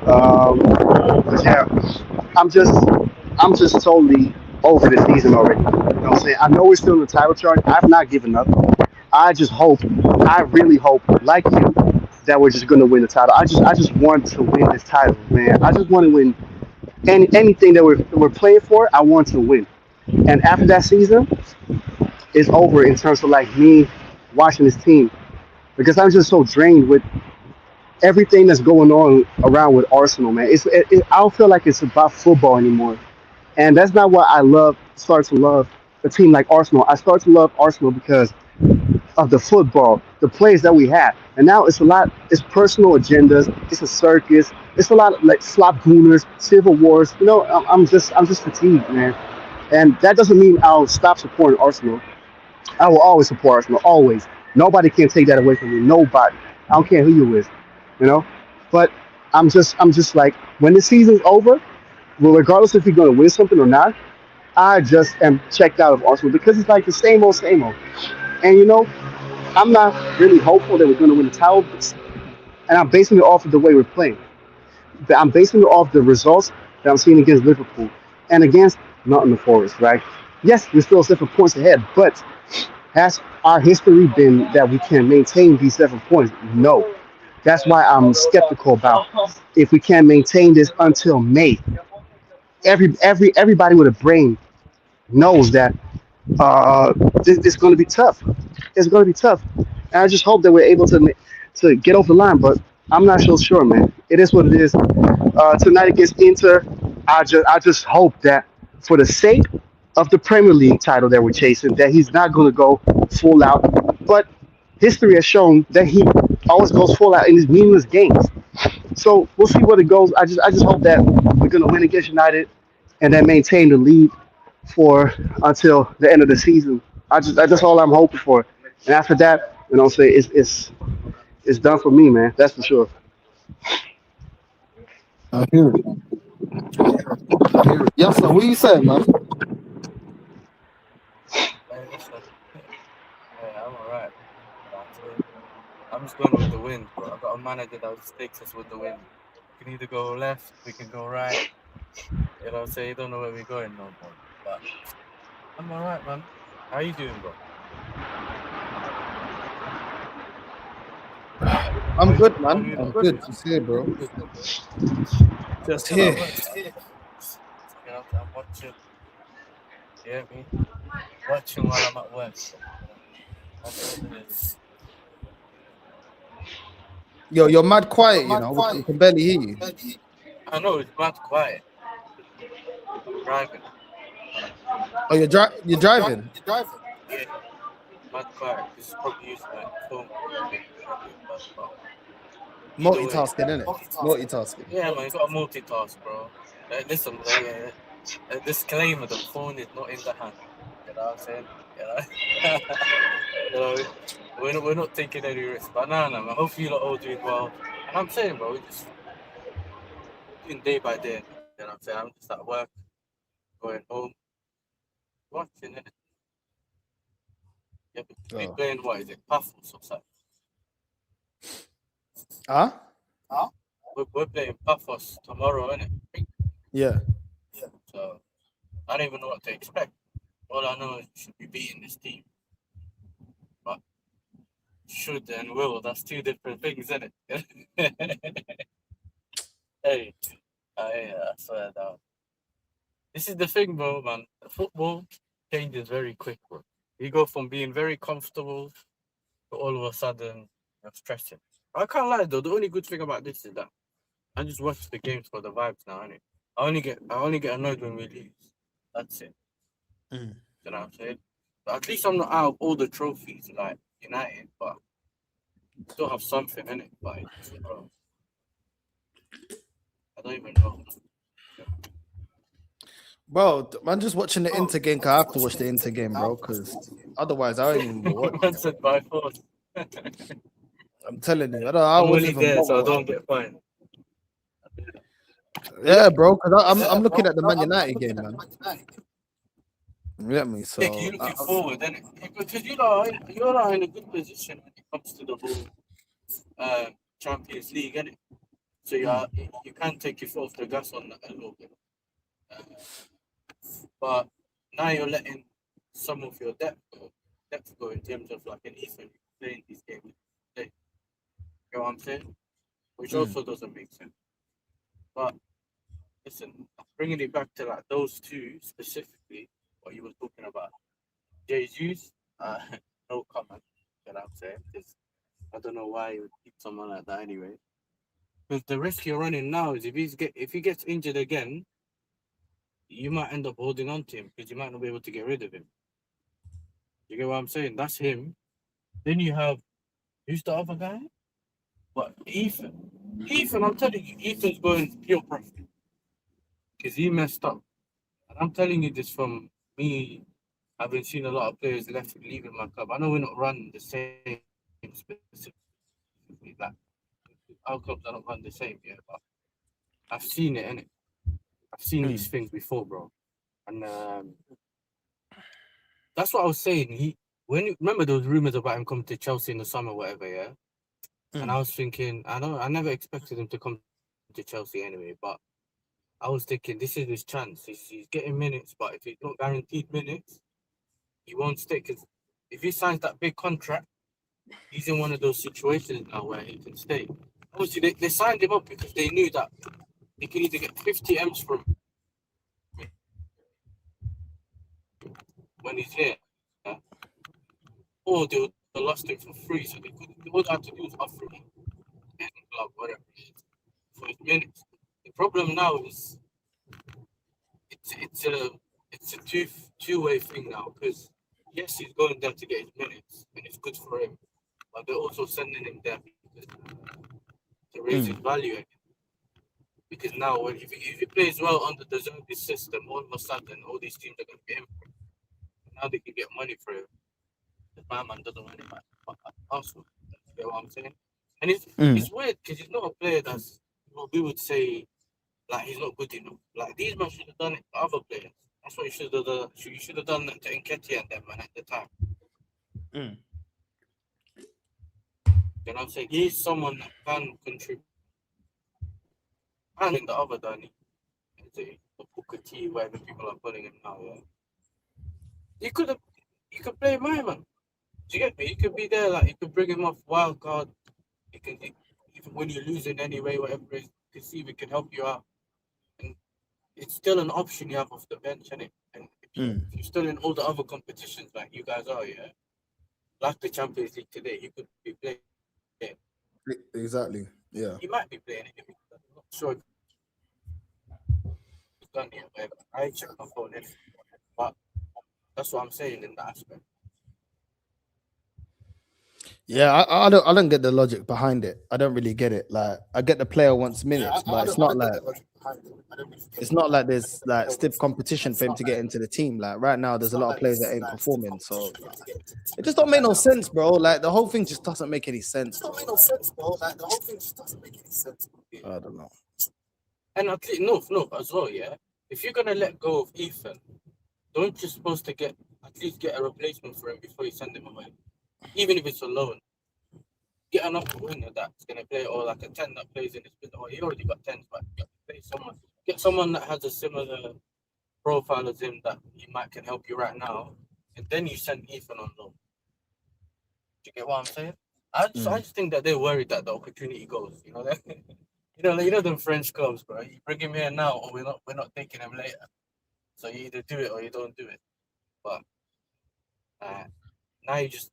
But yeah, I'm just totally over the season already. You know what I'm saying? I know we're still in the title chart. I've not given up. I really hope, like you, that we're just going to win the title. I just want to win this title, man. I just want to win anything that we're playing for. I want to win. And after that season, it's over in terms of like me watching this team, because I'm just so drained with everything that's going on around with Arsenal, man. I don't feel like it's about football anymore, and that's not what I start to love a team like Arsenal. I start to love Arsenal because of the football, the plays that we have. And now it's personal agendas, it's a circus, it's a lot of like slop gooners, civil wars. You know, I'm just fatigued, man. And that doesn't mean I'll stop supporting Arsenal. I will always support Arsenal, always. Nobody can take that away from me, nobody. I don't care who you with, you know. But I'm just like when the season's over, well, regardless if you're going to win something or not, I just am checked out of Arsenal because it's like the same old, same old. And I'm not really hopeful that we're going to win the title, and I'm basing it off of the way we're playing. I'm basing it off the results that I'm seeing against Liverpool and against Nottingham Forest, right? Yes, we're still 7 points ahead, but has our history been that we can maintain these 7 points? No. That's why I'm skeptical about if we can maintain this until May. Everybody with a brain knows that this is going to be tough. It's going to be tough, and I just hope that we're able to get over the line. But I'm not so sure, man. It is what it is. Tonight against Inter, I just hope that for the sake of the Premier League title that we're chasing, that he's not going to go full out. But history has shown that he always goes full out in these meaningless games. So we'll see what it goes. I just hope that we're going to win against United and then maintain the lead for until the end of the season. That's all I'm hoping for. And after that, say it's done for me, man. That's for sure. I hear it. I hear it. Yes, sir. What you saying, man? Hey, listen, yeah, I'm alright. I'm just going with the wind, bro. I've got a manager that just takes us with the wind. We can either go left, we can go right. So you don't know where we're going no more. But I'm alright, man. How you doing, bro? I'm good, How man. you I'm doing? good. Just here, bro. Good. Just Still at here. work. I'm watching. Yeah, me. Watching while I'm at work. That's what it is. Yo, you're mad quiet, We can barely hear you. I know it's mad quiet. I'm driving. Oh, you're driving? Yeah, mad quiet. This is probably using my phone. Probably, but either way. Multitasking, innit? Multitasking. Yeah, man, you got to multitask, bro. Listen, a disclaimer: the phone is not in the hand. You know what I'm saying? You know, you know, we're not taking any risks. But nah, man. Hopefully, you're all doing well. And I'm saying, bro, we're just doing day by day. You know what I'm saying? I'm just at work, going home, watching it. Yeah, we Oh. playing what is it? Paphos or something? Huh? We're playing Paphos tomorrow, innit? Yeah. So I don't even know what to expect. All I know is we should be beating this team. But should and will, that's two different things, isn't it? Hey, I swear down. This is the thing, bro, man. Football changes very quick, bro. You go from being very comfortable to all of a sudden you're stressing. I can't lie though, the only good thing about this is that I just watch the games for the vibes now, innit? I only get annoyed when we lose. That's it. Mm. You know what I'm saying? But at least I'm not out of all the trophies like United, but still have something in it. But I don't even know. Bro, I'm just watching the Inter game because I have to watch the Inter game, bro, because otherwise I don't even watch. Man said by force. I'm telling you, I I'm wasn't only even there so I bothered. don't get fined. Yeah, bro, because I'm looking at the Man United game, man. You get me? So Yeah, you're looking forward, then because you're not in a good position when it comes to the whole Champions League, innit? So you can take your foot off the gas on that a little bit. But now you're letting some of your depth go in terms of like an Ethan playing these games. You know what I'm saying? Which also doesn't make sense. But listen, bringing it back to like those two specifically, what you were talking about, Jesus, no comment. You know what I'm saying? Because I don't know why you would keep someone like that anyway. Because the risk you're running now is if he gets injured again, you might end up holding on to him because you might not be able to get rid of him. You get what I'm saying? That's him. Then you have who's the other guy? What, Ethan? Ethan, I'm telling you, Ethan's going pure profit because he messed up. And I'm telling you this from me. I've been seeing a lot of players leaving my club. I know we're not running the same specifically, Like our clubs are not run the same, yeah. But I've seen it, innit? I've seen these things before, bro. And that's what I was saying. Remember those rumors about him coming to Chelsea in the summer, whatever, yeah. And I was thinking, I never expected him to come to Chelsea anyway, but I was thinking this is his chance. He's getting minutes, but if he's not guaranteed minutes, he won't stay. Because if he signs that big contract, he's in one of those situations now where he can stay. Obviously, they signed him up because they knew that they could either get 50 M's from him when he's here, yeah? Or they lost him for free. So all they had to do is offer him club, whatever it is, for his minutes. The problem now is it's a two-way thing now, because yes, he's going there to get his minutes and it's good for him, but they're also sending him there to raise his value again. Because now if he plays well under the Zerbi system, all of a sudden all these teams are going to get him for him. Now they can get money for him. The man doesn't want him at Arsenal. You know what I'm saying? And it's weird because he's not a player that's what we would say like he's not good enough. Like these men should have done it to other players. That's what you should have done. You should have done that to Nketiah and them man at the time. You know what I'm saying? He's someone that can contribute. And in the other Danny, the Booker T, whatever people are calling him now, yeah. You could play my man. Do you get me? You could be there, like you could bring him off wild card. You can, even when you're losing anyway, whatever it is, you can see if it can help you out. And it's still an option you have off the bench, isn't it? And if you're still in all the other competitions like you guys are, yeah, like the Champions League today, you could be playing. Yeah. Exactly. Yeah. You might be playing it. I'm not sure if it's done yet, whatever. I check my phone anyway. But that's what I'm saying in that aspect. Yeah, I don't get the logic behind it. I don't really get it. Like, I get the player wants minutes, but it's not like there's like stiff competition for him to get into the team. Like right now, there's a lot of players that ain't performing, so it just don't make no sense, bro. Like the whole thing just doesn't make any sense. I don't know. And at least, no, as well, yeah. If you're gonna let go of Ethan, don't you supposed to at least get a replacement for him before you send him away? Even if it's a loan, get another winger that's going to play, or like a 10 that plays in his middle. Or he already got 10s, but get someone that has a similar profile as him that can help you right now, and then you send Ethan on loan. Do you get what I'm saying? I just think that they're worried that the opportunity goes. You know that. You know them French clubs, bro. You bring him here now, or we're not taking him later. So you either do it or you don't do it. But now you just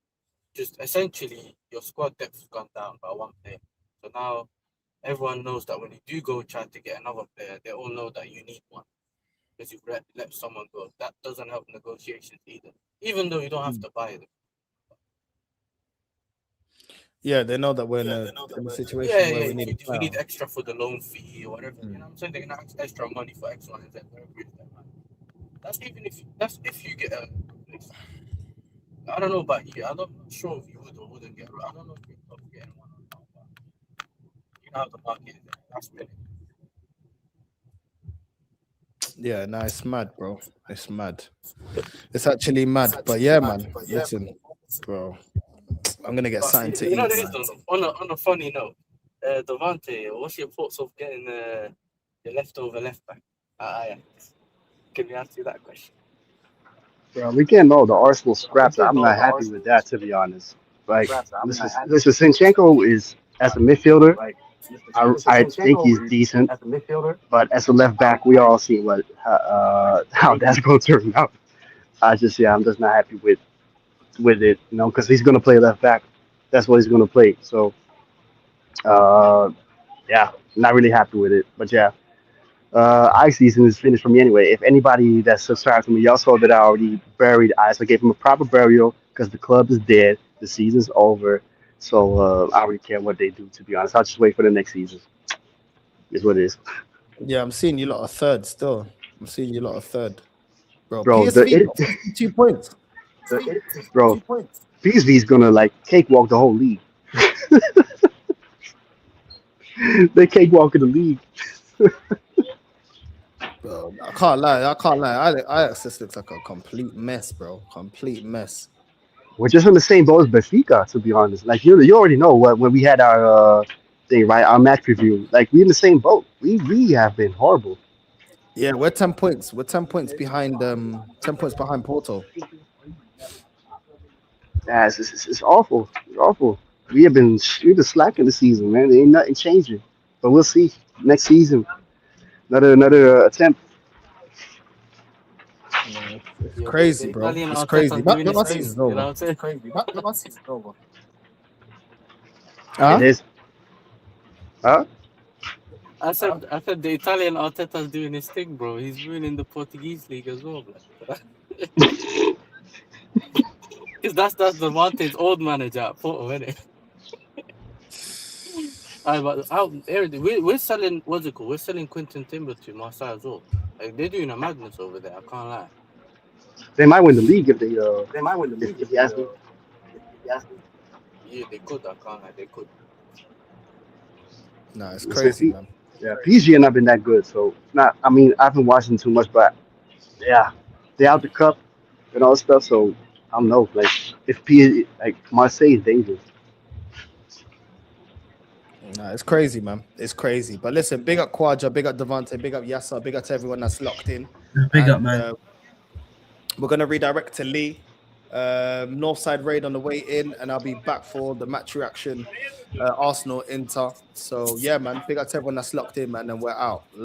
essentially your squad depth has gone down by one player. So now everyone knows that when you do go try to get another player, they all know that you need one because you've let someone go. That doesn't help negotiations either, even though you don't have to buy them. Yeah, they know that we're in a situation where we if we need extra for the loan fee or whatever, you know what I'm saying? They're gonna ask extra money for X, Y, and Z, whatever it is. That's if you get a. I don't know about you. I'm not sure if you would or wouldn't get. I don't know if you're getting one or not. But you know how the market is. That's really. Yeah, no, it's mad, bro. It's mad. It's actually mad. But yeah, man. Listen, bro. I'm gonna get something to eat. On a funny note, Devante, what's your thoughts of getting the leftover left back? Can you answer that question? Bro, we can't know the Arsenal scraps. I'm not happy with that, to be honest. Like, listen, Zinchenko is as a midfielder. I think he's decent, but as a left back, we all see how that's going to turn out. I'm just not happy with it, because he's going to play left back. That's what he's going to play. So, not really happy with it. But yeah, Ice season is finished for me anyway. If anybody that subscribed to me, y'all saw that I already buried Ice. I gave him a proper burial because the club is dead. The season's over. So I don't really care what they do, to be honest. I'll just wait for the next season. Is what it is. Yeah, I'm seeing you lot a third still. Bro, PSV, 2 points. PSV is gonna cakewalk the whole league. They can't walk in the league. Bro, I can't lie. Ajax just looks like a complete mess, bro. Complete mess. We're just on the same boat as Benfica, to be honest. Like you already know what when we had our thing, right? Our match review. Like we're in the same boat. We have been horrible. Yeah, we're 10 points. We're 10 points behind 10 points behind Porto. Yeah, it's awful. It's awful. We've been slacking the season, man. There ain't nothing changing. But we'll see next season. Another attempt. Yeah, it's Yeah, but crazy, the bro. Italian It's crazy. Arteta's doing his That thing. season's You know over. what I'm saying? Crazy. That season's over. It Huh? is. Huh? I said the Italian Arteta's doing his thing, bro. He's ruining the Portuguese league as well, bro. Because that's the Monte's old manager at Porto, isn't it? But we're selling what's it called? We're selling Quentin Timber to Marseille as well. Like they're doing a madness over there. I can't lie. They might win the league if they if you ask me. Yeah, they could. I can't lie. They could. No, it's Listen, crazy, man. Yeah, PG have not been that good, so not. I mean, I haven't watched them too much, but yeah, they out the cup and all that stuff. So I don't know. Like if like Marseille is dangerous. No, it's crazy, man. It's crazy. But listen, big up Quadra, big up Devante, big up Yasser, big up to everyone that's locked in. Big up, man. We're gonna redirect to Lee. Northside raid on the way in, and I'll be back for the match reaction. Arsenal Inter. So yeah, man. Big up to everyone that's locked in, man, and we're out.